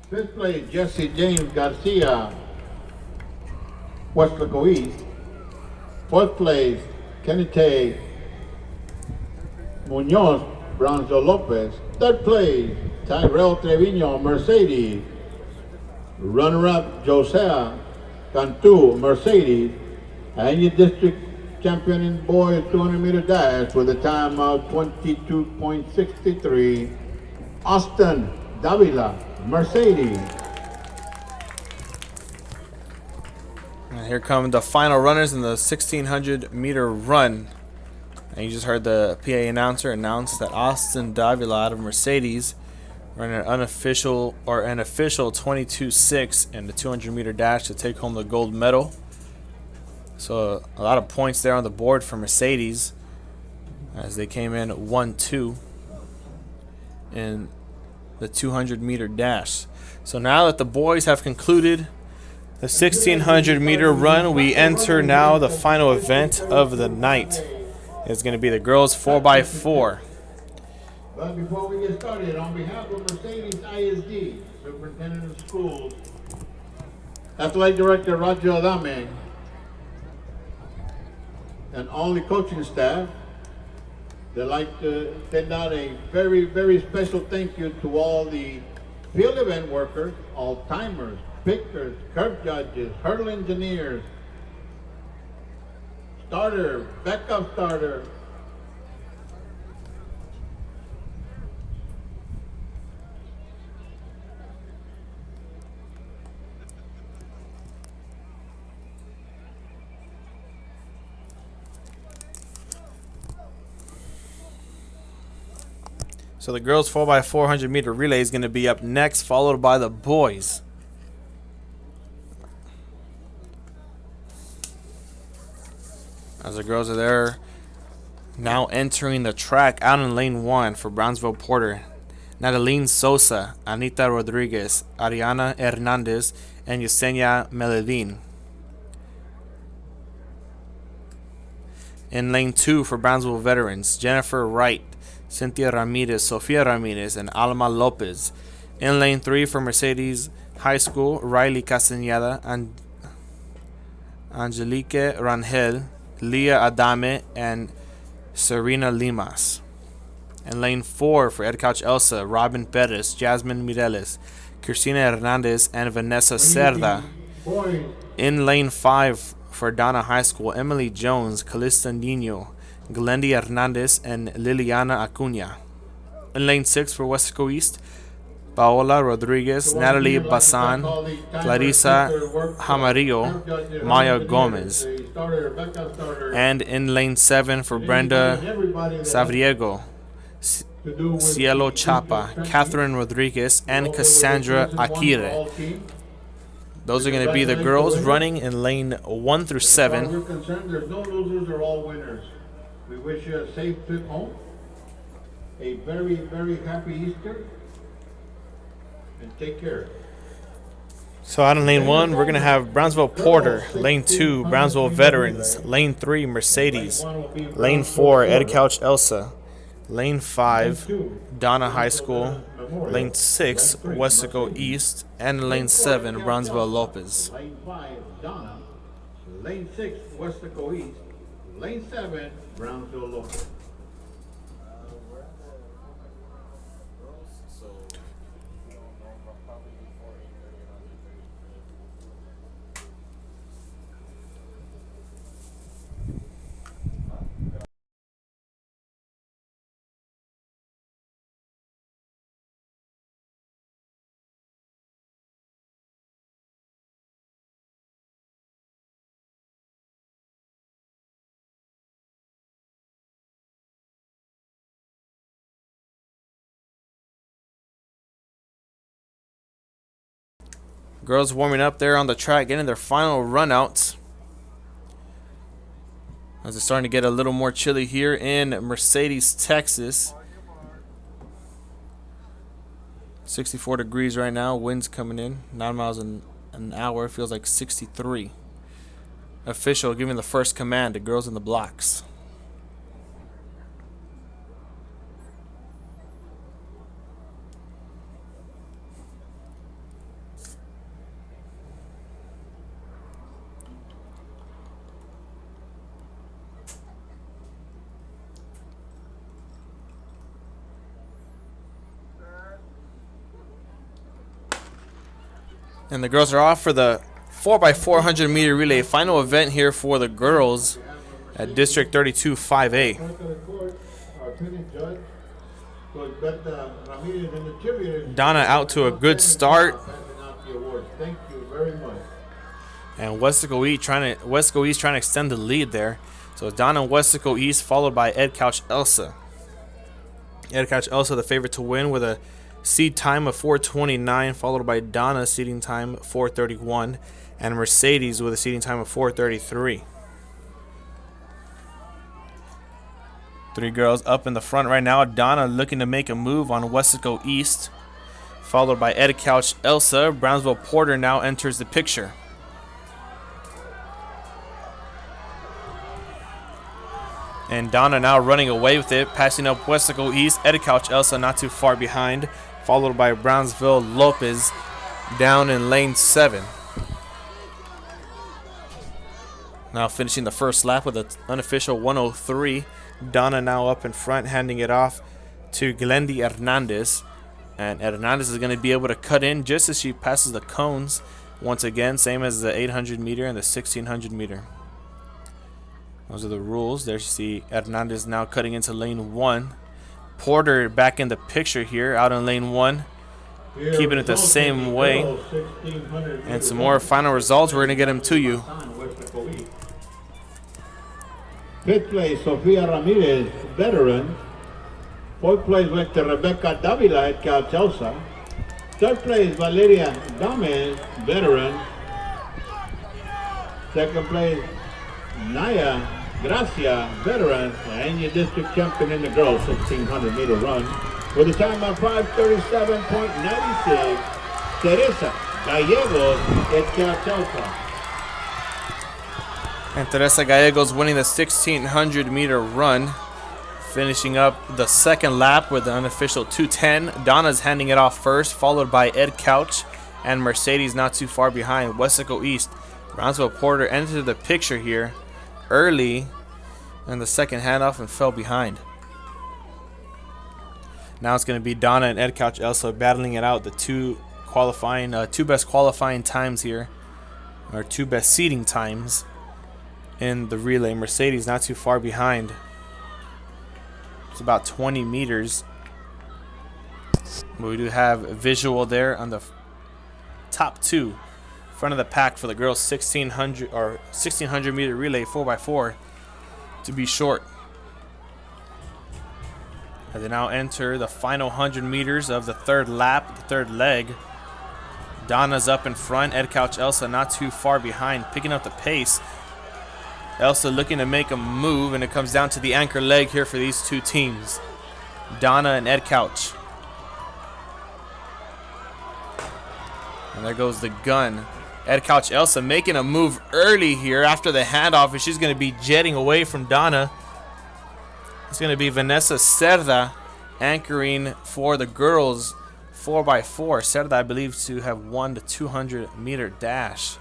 Fifth place, Jesse James Garcia, Weslaco East. Fourth place, Kenite Munoz, Brownsville Lopez. Third place, Tyrell Trevino, Mercedes. Runner-up, Josiah Cantu, Mercedes. And your district champion in boys 200 meter dash with a time of 22.63, Austin Davila, Mercedes. And here come the final runners in the 1600 meter run. And you just heard the PA announcer announce that Austin Davila out of Mercedes ran an official 22.6 in the 200 meter dash to take home the gold medal. So a lot of points there on the board for Mercedes as they came in 1-2 in the 200 meter dash. So now that the boys have concluded the 1600 meter run, we enter now the final event of the night. It's going to be the girls 4x4. But before we get started, on behalf of Mercedes ISD, Superintendent of Schools, Athletic Director Roger Adame, and all the coaching staff, they'd like to send out a very, very special thank you to all the field event workers, all timers, pickers, curb judges, hurdle engineers, starter, backup starter. So the girls 4x400 meter relay is going to be up next, followed by the boys. As the girls are there, now entering the track out in lane 1 for Brownsville Porter. Nataline Sosa, Anita Rodriguez, Ariana Hernandez, and Yesenia Meledin. In lane 2 for Brownsville veterans, Jennifer Wright, Cynthia Ramirez, Sofia Ramirez, and Alma Lopez. In lane 3 for Mercedes High School, Riley Castañeda, and Angelique Rangel, Leah Adame, and Serena Limas. In lane 4 for Edcouch-Elsa, Robin Perez, Jasmine Mireles, Cristina Hernandez, and Vanessa Cerda. In lane 5 for Donna High School, Emily Jones, Calista Nino, Glendy Hernandez, and Liliana Acuña. In lane 6 for Weslaco East, Paola Rodriguez, Natalie Basan, Clarissa Jamarillo, Maya Gomez. And in lane 7 for Brenda Savriego, Cielo Chapa, Catherine Rodriguez, and Cassandra Akire. Those are going to be the girls running in lane 1 through 7. As far as we're concerned, there's no losers, they're all winners. We wish you a safe trip home, a very, very happy Easter, and take care. So out in lane 1, we're going to have Brownsville Porter. Lane 2, Brownsville Veterans. Lane 3, Mercedes. Lane 4, Edcouch-Elsa. Lane 5, Donna High School. Lane 6, Weslaco East. And lane 7, Brownsville Lopez. Lane 5, Donna. Lane 6, Weslaco East. Lane 7, Brownsville Lopez. Girls warming up there on the track, getting their final runouts. As it's starting to get a little more chilly here in Mercedes, Texas. 64 degrees right now. Winds coming in. 9 miles an hour. Feels like 63. Official giving the first command to girls in the blocks. And the girls are off for the 4x400 meter relay. Final event here for the girls at District 32 5A. Donna out to a good start. Thank you very much. And Weslaco East trying to extend the lead there. So Donna and Weslaco East followed by Edcouch-Elsa. Edcouch-Elsa the favorite to win with a seed time of 4:29, followed by Donna seeding time 4:31, and Mercedes with a seeding time of 4:33. Three girls up in the front right now. Donna looking to make a move on Weslaco East, followed by Edcouch-Elsa. Brownsville Porter now enters the picture. And Donna now running away with it, passing up Weslaco East. Edcouch-Elsa not too far behind, followed by Brownsville Lopez down in lane 7. Now finishing the first lap with an unofficial 103. Donna now up in front, handing it off to Glendy Hernandez. And Hernandez is going to be able to cut in just as she passes the cones. Once again, same as the 800 meter and the 1600 meter. Those are the rules. There you see Hernandez now cutting into lane 1. Porter back in the picture here, out in lane 1. Keeping it the same way. And some more final results. We're going to get them to you. Fifth place, Sofia Ramirez, veteran. Fourth place went to Rebecca Davila at Edcouch-Elsa. Third place, Valeria Gomez, veteran. Second place, Naya Gracia, veteran, and your district champion in the girls 1600 meter run with a time of 5:37.96. Teresa Gallegos at Edcouch-Elsa. And Teresa Gallegos winning the 1600 meter run, finishing up the second lap with the unofficial 2:10. Donna's handing it off first, followed by Edcouch, and Mercedes not too far behind. Weslaco East. Brownsville Porter entered the picture here early in the second handoff and fell behind. Now it's going to be Donna and Edcouch-Elsa battling it out. The two best qualifying times here, or two best seeding times in the relay. Mercedes not too far behind. It's about 20 meters. But we do have a visual there on the top two, front of the pack for the girls 1600 meter relay 4x4 to be short. As they now enter the final 100 meters of the third lap, the third leg. Donna's up in front. Edcouch-Elsa not too far behind, picking up the pace. Elsa looking to make a move, and it comes down to the anchor leg here for these two teams, Donna and Edcouch. And there goes the gun. Edcouch-Elsa making a move early here after the handoff, and she's going to be jetting away from Donna. It's going to be Vanessa Cerda anchoring for the girls 4x4. Cerda, I believe, to have won the 200-meter dash,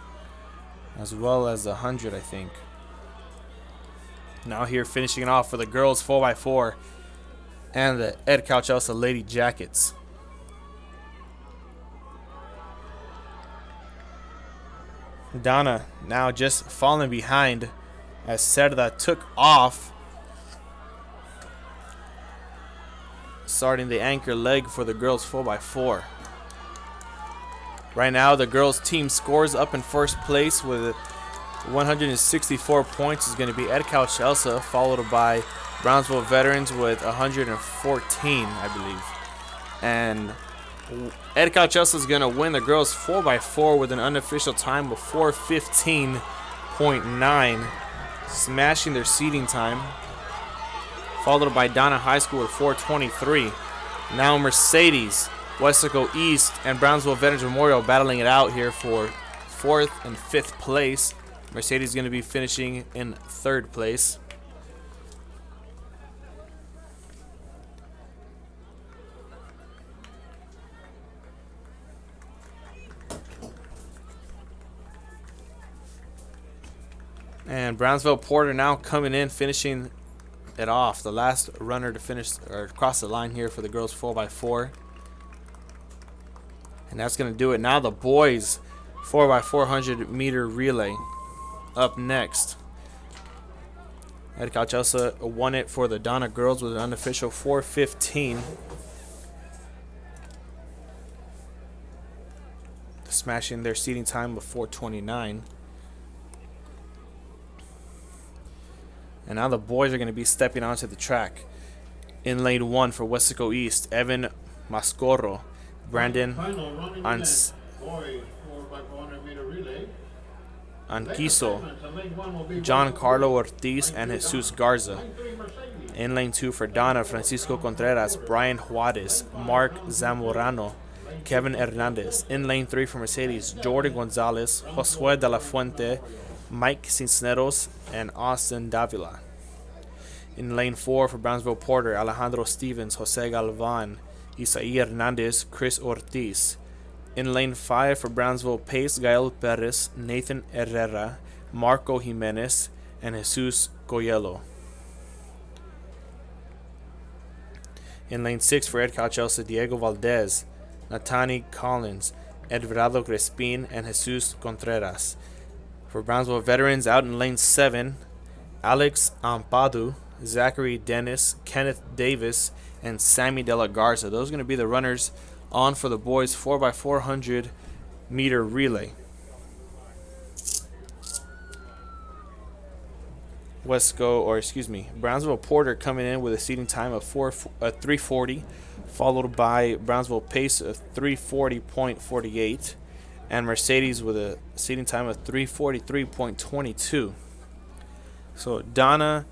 as well as the 100, I think. Now here finishing it off for the girls 4x4 and the Edcouch-Elsa Lady Jackets. Donna now just falling behind as Cerda took off, starting the anchor leg for the girls 4x4. Right now the girls team scores up in first place with 164 points is going to be Edcouch-Elsa, followed by Brownsville Veterans with 114, I believe. And Edcouch-Elsa is going to win the girls 4x4 with an unofficial time of 4:15.9, smashing their seeding time. Followed by Donna High School with 4:23. Now Mercedes, Weslaco East, and Brownsville Veterans Memorial battling it out here for 4th and 5th place. Mercedes is going to be finishing in 3rd place. And Brownsville Porter now coming in, finishing it off. The last runner to finish or cross the line here for the girls 4x4. And that's going to do it. Now the boys 4x400 meter relay up next. Edcouch-Elsa won it for the Donna girls with an unofficial 4:15. Smashing their seating time of 4:29. And now the boys are going to be stepping onto the track. In lane 1 for Weslaco East, Evan Mascoro, Brandon Anquiso, John Carlo Ortiz, and Jesus Garza. In lane 2 for Donna, Francisco Contreras, Brian Juarez, Mark Zamorano, Kevin Hernandez. In lane 3 for Mercedes, Jordan Gonzalez, Josue de la Fuente, Mike Cisneros, and Austin Davila. In lane 4 for Brownsville Porter, Alejandro Stevens, Jose Galvan, Isai Hernandez, Chris Ortiz. In lane 5 for Brownsville Pace, Gael Perez, Nathan Herrera, Marco Jimenez, and Jesus Coyello. In lane 6 for Edcouch-Elsa, Diego Valdez, Natani Collins, Eduardo Crespin, and Jesus Contreras. For Brownsville Veterans, out in lane 7, Alex Ampadu, Zachary Dennis, Kenneth Davis, and Sammy De La Garza. Those are going to be the runners on for the boys 4x400 meter relay. Brownsville Porter coming in with a seating time of 3:40, followed by Brownsville Pace of 3:40.48. And Mercedes with a seating time of 3:43.22. So Donna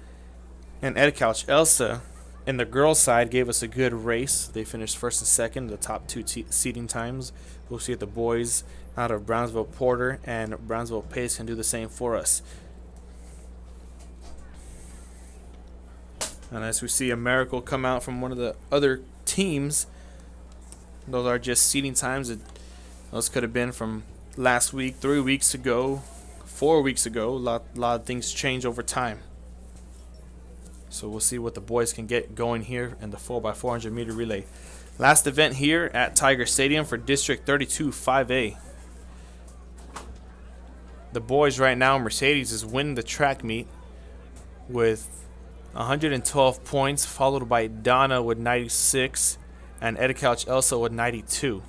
and Edcouch-Elsa in the girls' side gave us a good race. They finished 1st and 2nd, the top 2 seating times. We'll see if the boys out of Brownsville Porter and Brownsville Pace can do the same for us. And as we see a miracle come out from one of the other teams, those are just seating times. Those could have been from last week, 3 weeks ago, 4 weeks ago. A lot of things change over time. So we'll see what the boys can get going here in the 4x400 meter relay. Last event here at Tiger Stadium for District 32 5A. The boys right now, Mercedes is winning the track meet with 112 points, followed by Donna with 96 and Edcouch-Elsa with 92.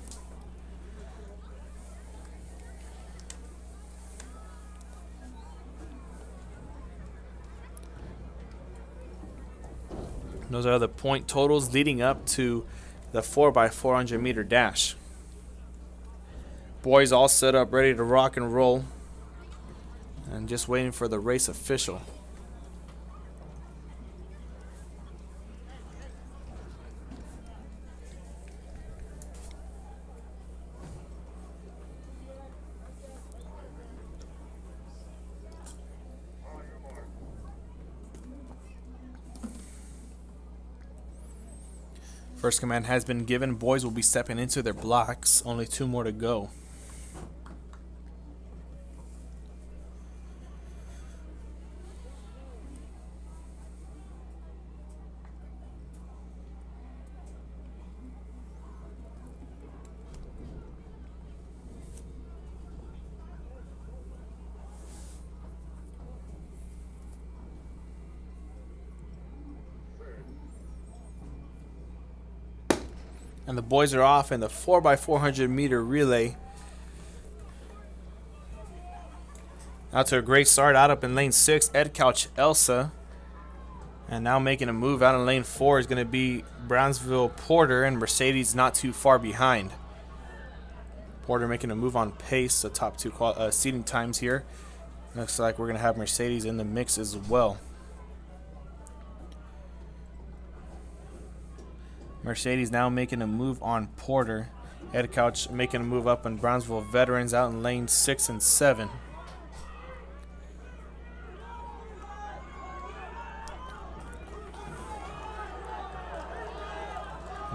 Those are the point totals leading up to the 4x400 meter dash. Boys all set up, ready to rock and roll. And just waiting for the race official. First command has been given. Boys will be stepping into their blocks. Only 2 more to go. And the boys are off in the 4x400 meter relay. Out to a great start out up in lane 6, Edcouch-Elsa. And now making a move out in lane 4 is going to be Brownsville Porter, and Mercedes not too far behind. Porter making a move on pace, the top 2 seating times here. Looks like we're going to have Mercedes in the mix as well. Mercedes now making a move on Porter. Edcouch making a move up on Brownsville Veterans out in lane 6 and 7.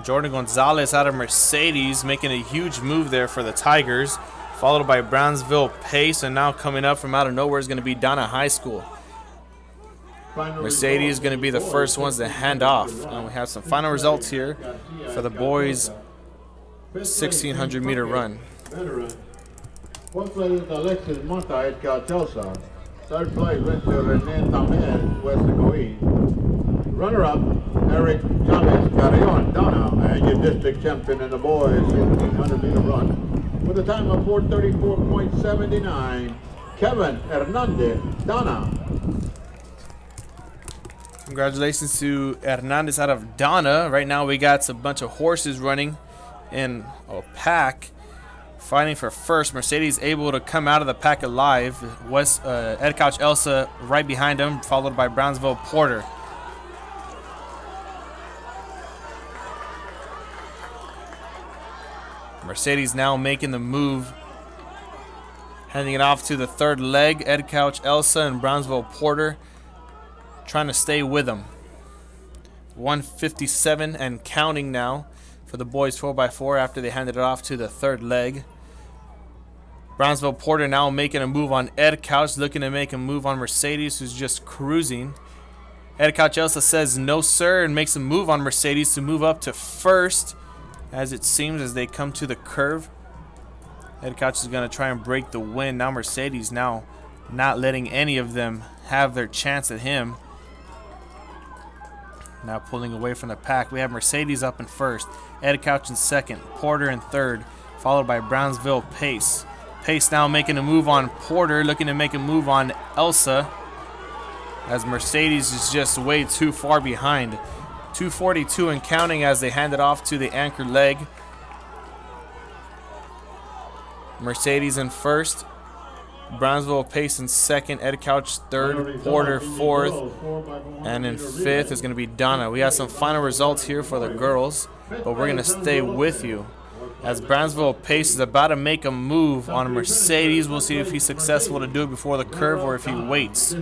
Jordan Gonzalez out of Mercedes making a huge move there for the Tigers. Followed by Brownsville Pace, and now coming up from out of nowhere is going to be Donna High School. Mercedes is going to be the first ones to hand off. And we have some final results here for the boys' 1600 meter run. Fourth place is Alexis Monta, Edcouch-Elsa. Third place went to René Tamez, Weslaco. Runner-up, Eric Chavez Carrion, Donna, and your district champion in the boys' 1600 meter run. With a time of 4:34.79, Kevin Hernandez, Donna. Congratulations to Hernandez out of Donna. Right now we got a bunch of horses running in a pack, fighting for first. Mercedes able to come out of the pack alive. Edcouch-Elsa right behind him, followed by Brownsville Porter. Mercedes now making the move, handing it off to the third leg. Edcouch-Elsa and Brownsville Porter trying to stay with them. 157 and counting now for the boys 4x4 after they handed it off to the third leg. Brownsville Porter now making a move on Edcouch, looking to make a move on Mercedes, who's just cruising. Edcouch-Elsa says no sir and makes a move on Mercedes to move up to first, as it seems as they come to the curve. Edcouch is going to try and break the win. Now Mercedes now not letting any of them have their chance at him. Now pulling away from the pack. We have Mercedes up in first, Edcouch in second, Porter in third, followed by Brownsville Pace. Pace now making a move on Porter, looking to make a move on Elsa, as Mercedes is just way too far behind. 2:42 and counting as they hand it off to the anchor leg. Mercedes in first, Brownsville Pace in second, Edcouch third, Porter fourth, and in fifth is going to be Donna. We have some final results here for the girls, but we're going to stay with you as Brownsville Pace is about to make a move on Mercedes. We'll see if he's successful to do it before the curve or if he waits.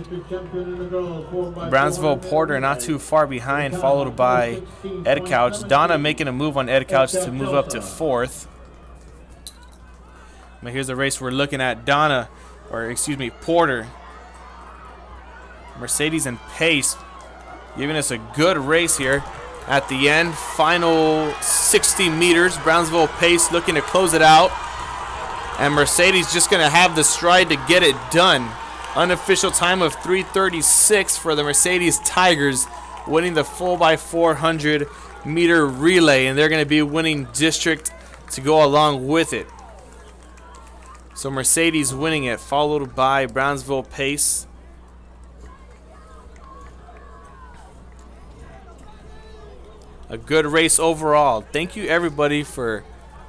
Brownsville Porter not too far behind, followed by Edcouch. Donna making a move on Edcouch to move up to fourth. But here's the race we're looking at. Porter, Mercedes and Pace giving us a good race here at the end. Final 60 meters. Brownsville Pace looking to close it out, and Mercedes just going to have the stride to get it done. Unofficial time of 3:36 for the Mercedes Tigers, winning the 4x400 meter relay, and they're going to be winning district to go along with it. So Mercedes winning it, followed by Brownsville Pace. A good race overall. Thank you everybody for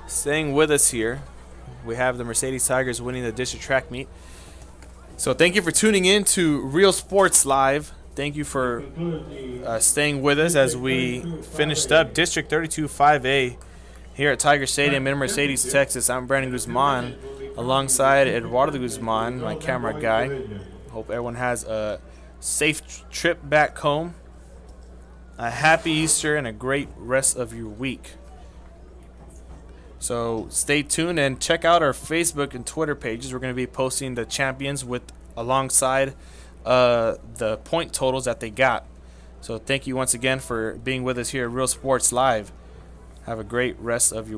staying with us here. We have the Mercedes Tigers winning the district track meet. So thank you for tuning in to Real Sports Live. Thank you for staying with us as we finished up District 32 5A here at Tiger Stadium in Mercedes, Texas. I'm Brandon Guzman alongside Eduardo Guzman, my camera guy. Hope everyone has a safe trip back home, a happy Easter, and a great rest of your week. So stay tuned and check out our Facebook and Twitter pages. We're going to be posting the champions alongside the point totals that they got. So thank you once again for being with us here at Real Sports Live. Have a great rest of your week.